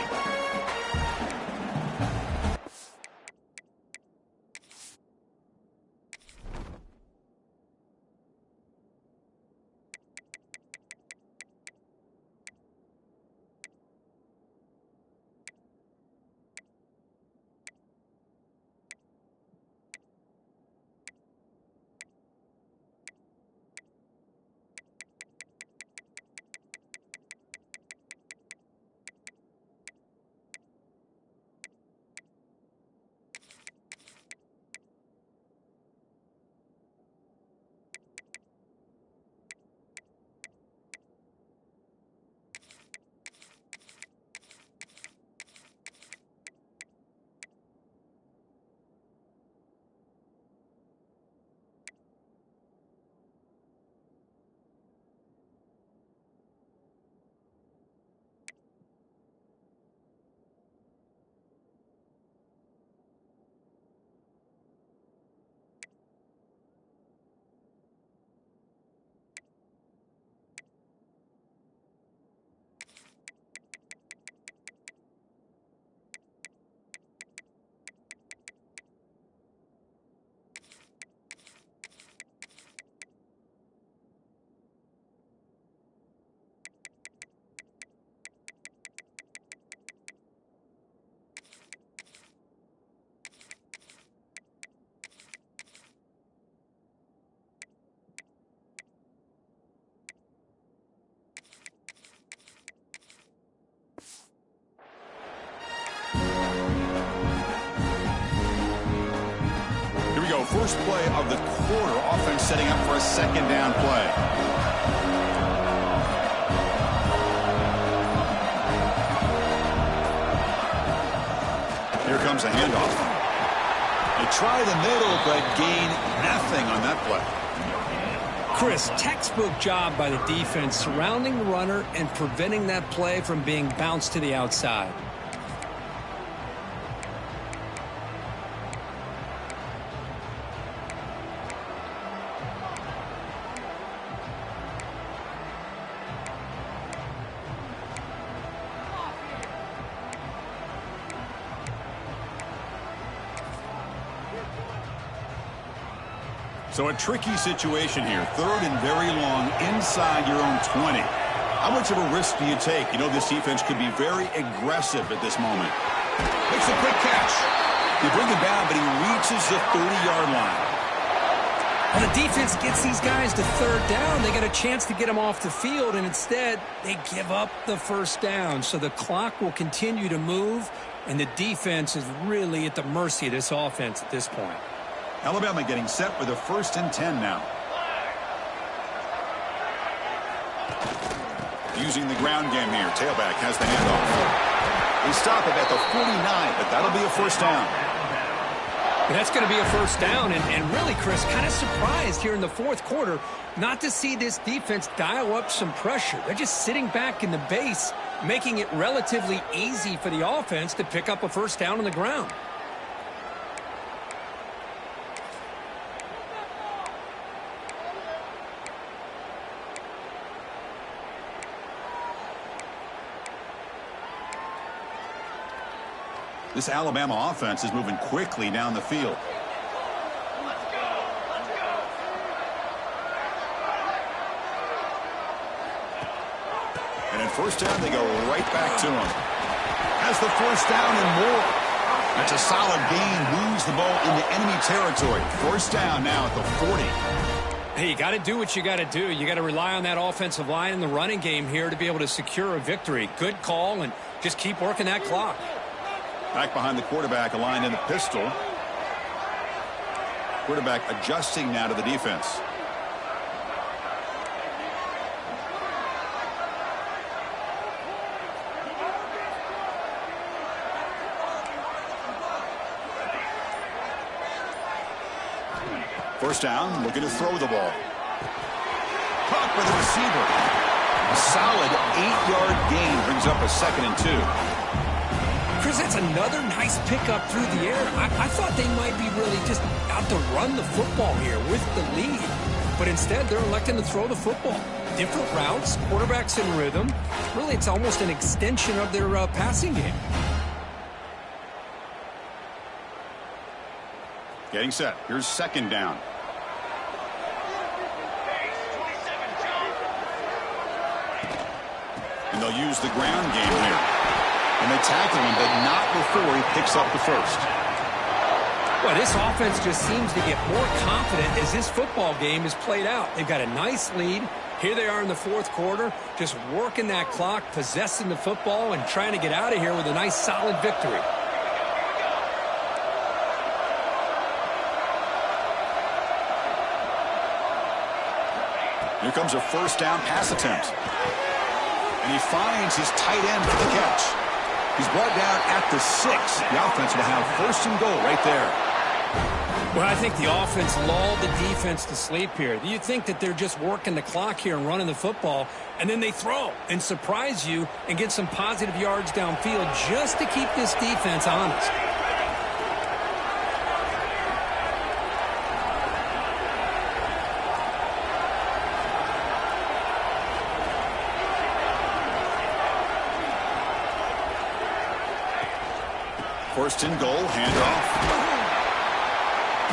First play of the quarter. Offense setting up for a 2nd down play. comes a handoff. They try the middle, but gain nothing on that play. Chris, textbook job by the defense surrounding the runner and preventing that play from being bounced to the outside. So a tricky situation here. 3rd and very long inside your own 20. How much of a risk do you take? You know, this defense could be very aggressive at this moment. Makes a quick catch. They bring him down, but he reaches the 30-yard line. Well, the defense gets these guys to 3rd down. They got a chance to get them off the field, and instead they give up the 1st down. So the clock will continue to move, and the defense is really at the mercy of this offense at this point. Alabama getting set for the 1st and 10 now. Using the ground game here. Tailback has the handoff. They stop it at the 49, but that'll be a 1st down. That's going to be a 1st down, and really, Chris, kind of surprised here in the 4th quarter not to see this defense dial up some pressure. They're just sitting back in the base, making it relatively easy for the offense to pick up a 1st down on the ground. This Alabama offense is moving quickly down the field. And in 1st down, they go right back to him. Has the 1st down and more. That's a solid gain. Moves the ball into enemy territory. 1st down now at the 40. Hey, you got to do what you got to do. You got to rely on that offensive line in the running game here to be able to secure a victory. Good call, and just keep working that clock. Back behind the quarterback, aligned in the pistol. Quarterback adjusting now to the defense. First down, looking to throw the ball. Caught by the receiver. A solid 8-yard gain brings up a 2nd and 2. Chris, that's another nice pickup through the air. I thought they might be really just out to run the football here with the lead. But instead, they're electing to throw the football. Different routes, quarterbacks in rhythm. Really, it's almost an extension of their passing game. Getting set. Here's 2nd down. And they'll use the ground game here. And they tackle him, but not before he picks up the 1st. Well, this offense just seems to get more confident as this football game is played out. They've got a nice lead. Here they are in the 4th quarter, just working that clock, possessing the football, and trying to get out of here with a nice, solid victory. Here comes a 1st down pass attempt. And he finds his tight end for the catch. He's brought down at the 6. The offense will have 1st and goal right there. Well, I think the offense lulled the defense to sleep here. You think that they're just working the clock here and running the football, and then they throw and surprise you and get some positive yards downfield just to keep this defense honest. First and goal, handoff.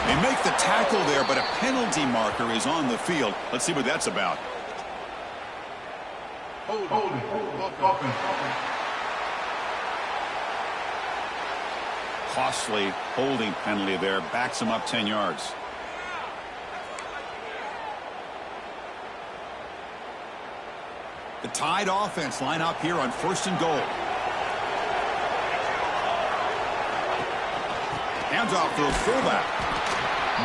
They make the tackle there, but a penalty marker is on the field. Let's see what that's about. Costly holding penalty there. Backs him up 10 yards. The Tide offense line up here on 1st and goal. Hands off to a fullback.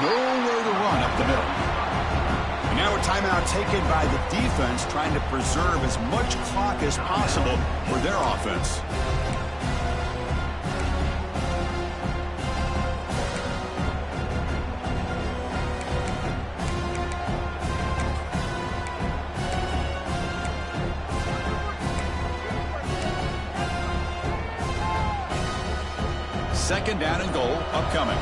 Nowhere to run up the middle. And now a timeout taken by the defense, trying to preserve as much clock as possible for their offense. Second down and goal upcoming.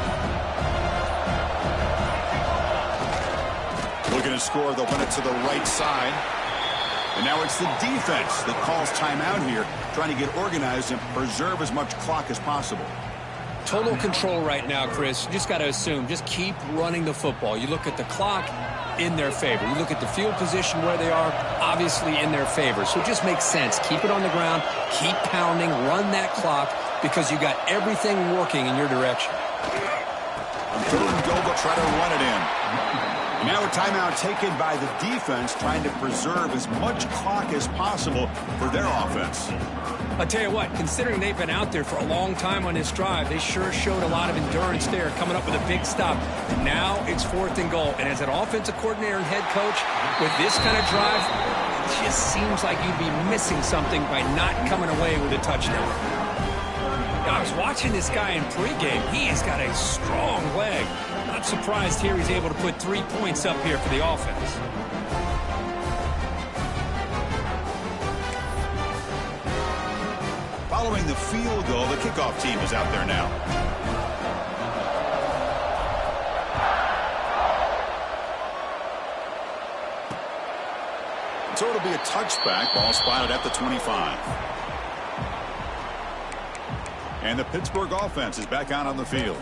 Looking to score, they'll run it to the right side. And now it's the defense that calls timeout here, trying to get organized and preserve as much clock as possible. Total control right now, Chris. You just got to assume, just keep running the football. You look at the clock, in their favor. You look at the field position where they are, obviously in their favor. So it just makes sense. Keep it on the ground, keep pounding, run that clock, because you got everything working in your direction. Third and goal, they'll try to run it in. Now a timeout taken by the defense, trying to preserve as much clock as possible for their offense. I'll tell you what, considering they've been out there for a long time on this drive, they sure showed a lot of endurance there, coming up with a big stop. And now it's 4th and goal. And as an offensive coordinator and head coach, with this kind of drive, it just seems like you'd be missing something by not coming away with a touchdown. Now, I was watching this guy in pregame. He has got a strong leg. Not surprised here he's able to put 3 points up here for the offense. Following the field goal, the kickoff team is out there now. So it'll be a touchback. Ball spotted at the 25. And the Pittsburgh offense is back out on the field.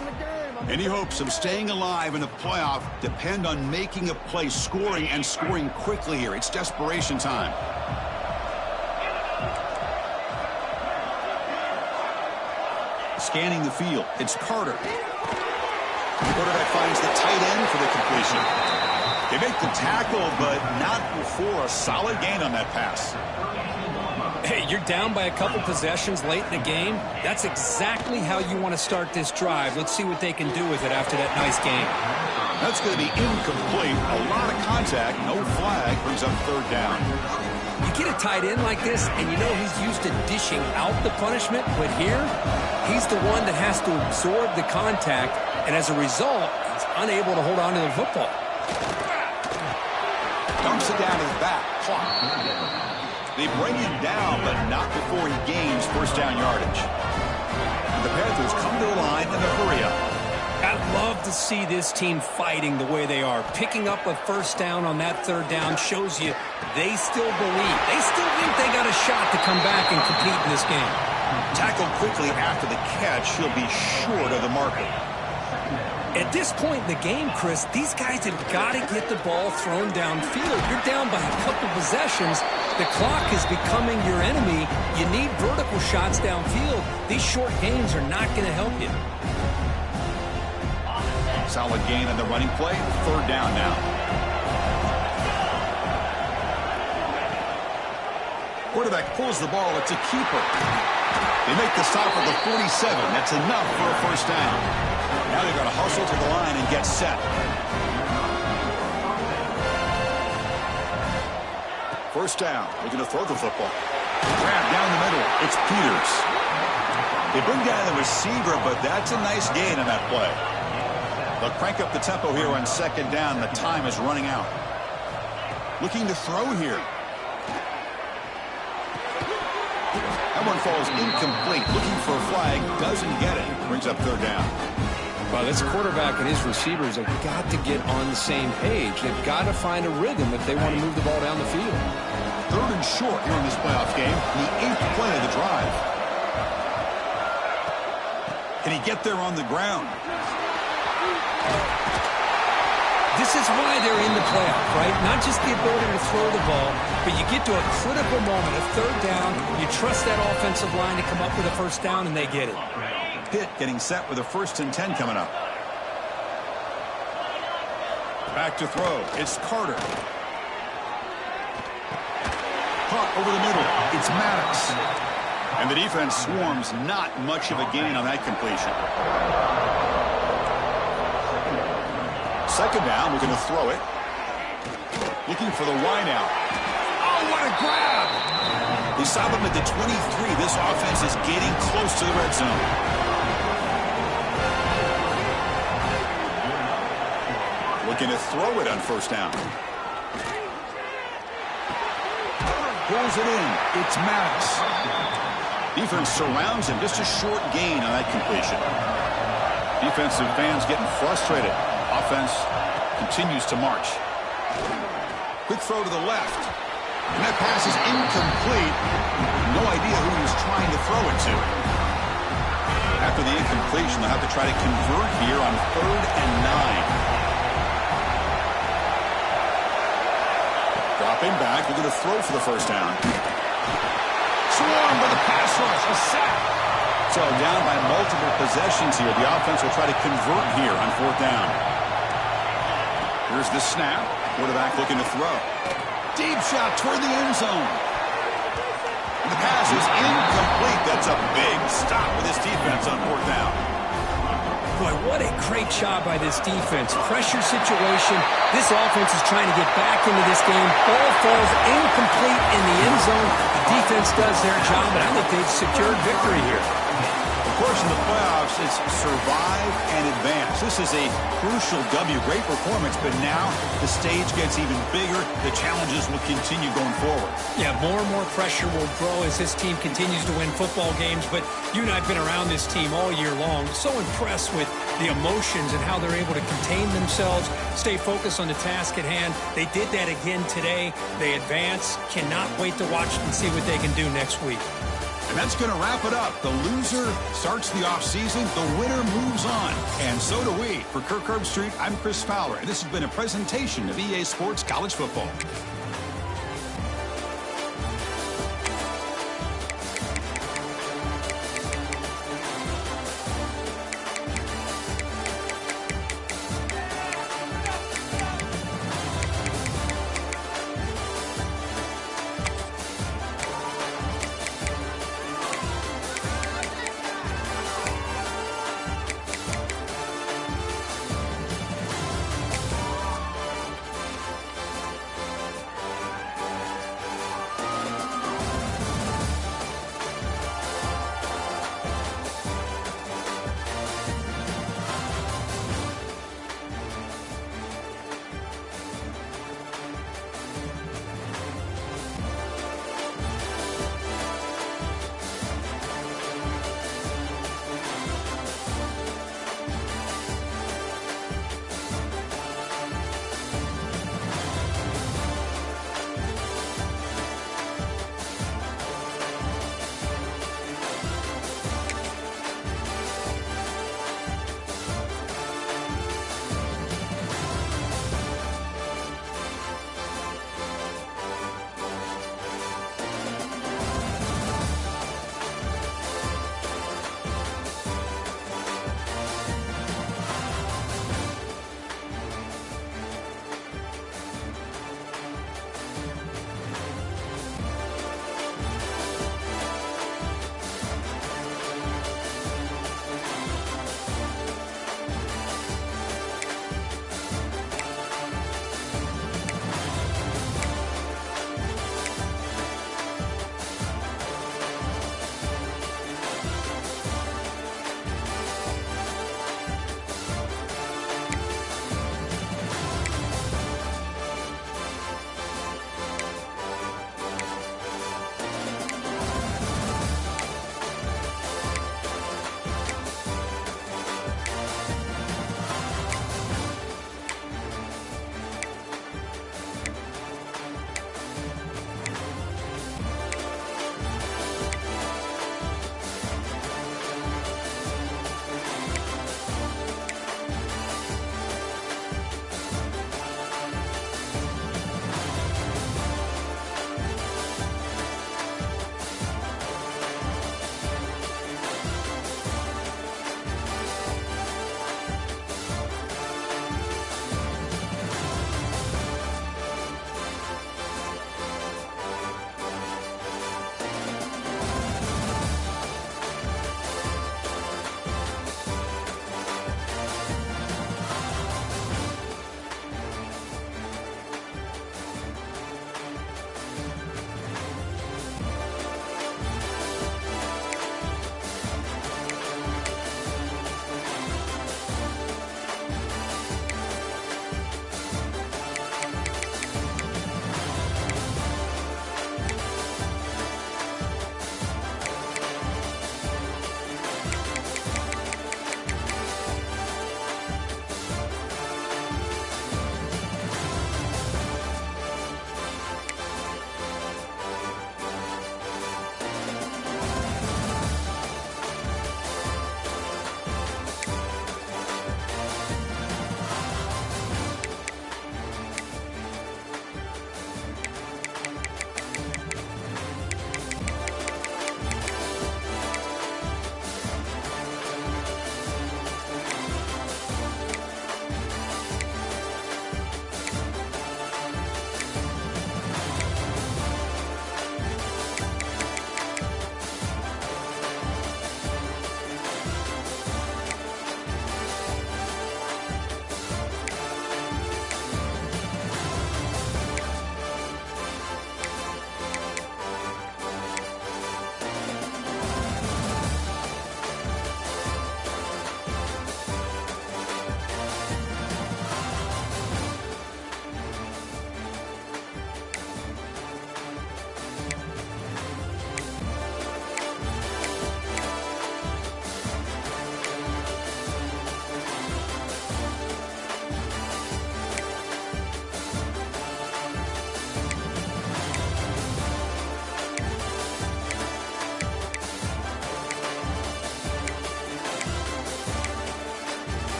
Any hopes of staying alive in the playoff depend on making a play, scoring, and scoring quickly here. It's desperation time. Scanning the field, it's Carter. The quarterback finds the tight end for the completion. They make the tackle, but not before a solid gain on that pass. Hey, you're down by a couple possessions late in the game. That's exactly how you want to start this drive. Let's see what they can do with it after that nice game. That's going to be incomplete. A lot of contact, no flag, brings up 3rd down. You get a tight end like this, and you know he's used to dishing out the punishment, but here, he's the one that has to absorb the contact, and as a result, he's unable to hold on to the football. Dumps it down to the back. Clock. They bring him down, but not before he gains 1st down yardage. And the Panthers come to the line in a hurry-up. I love to see this team fighting the way they are. Picking up a 1st down on that 3rd down shows you they still believe. They still think they got a shot to come back and compete in this game. Tackled quickly after the catch, he'll be short of the marker. At this point in the game, Chris, these guys have got to get the ball thrown downfield. You're down by a couple possessions. The clock is becoming your enemy. You need vertical shots downfield. These short gains are not going to help you. Solid gain on the running play. 3rd down now. Quarterback pulls the ball. It's a keeper. They make the stop at the 47. That's enough for a 1st down. Now they've got to hustle to the line and get set. 1st down. They're going to throw the football. Grab down the middle. It's Peters. They bring down the receiver, but that's a nice gain on that play. They'll crank up the tempo here on 2nd down. The time is running out. Looking to throw here. That one falls incomplete. Looking for a flag. Doesn't get it. Brings up 3rd down. Well, this quarterback and his receivers have got to get on the same page. They've got to find a rhythm if they want to move the ball down the field. 3rd and short here in this playoff game. The 8th play of the drive. Can he get there on the ground? This is why they're in the playoff, right? Not just the ability to throw the ball, but you get to a critical moment, a 3rd down, you trust that offensive line to come up with a 1st down, and they get it. Pitt getting set with a 1st and 10 coming up. Back to throw. It's Carter. Caught over the middle. It's Maddox. And the defense swarms. Not much of a gain on that completion. 2nd down. We're going to throw it. Looking for the wide out. Oh, what a grab! They stop him at the 23. This offense is getting close to the red zone. Looking to throw it on 1st down. Pulls it in. It's Maddox. Defense surrounds him. Just a short gain on that completion. Defensive fans getting frustrated. Offense continues to march. Quick throw to the left. And that pass is incomplete. No idea who he was trying to throw it to. After the incompletion, they'll have to try to convert here on 3rd and 9. Dropping back, looking to throw for the first down. Swarmed by the pass rush, a sack. So down by multiple possessions here. The offense will try to convert here on 4th down. Here's the snap. Quarterback looking to throw. Deep shot toward the end zone. And the pass is incomplete. That's a big stop with this defense on 4th down. Boy, what a great job by this defense. Pressure situation. This offense is trying to get back into this game. Ball falls incomplete in the end zone. The defense does their job, and I think they've secured victory here. Of course, in the playoffs, it's survive and advance. This is a crucial W. Great performance, but now the stage gets even bigger. The challenges will continue going forward. Yeah, more and more pressure will grow as this team continues to win football games, but you and I have been around this team all year long. So impressed with the emotions and how they're able to contain themselves, stay focused on the task at hand. They did that again today. They advance. Cannot wait to watch and see what they can do next week. And that's going to wrap it up. The loser starts the offseason. The winner moves on. And so do we. For Kirk Herbstreit, I'm Chris Fowler. And this has been a presentation of EA Sports College Football.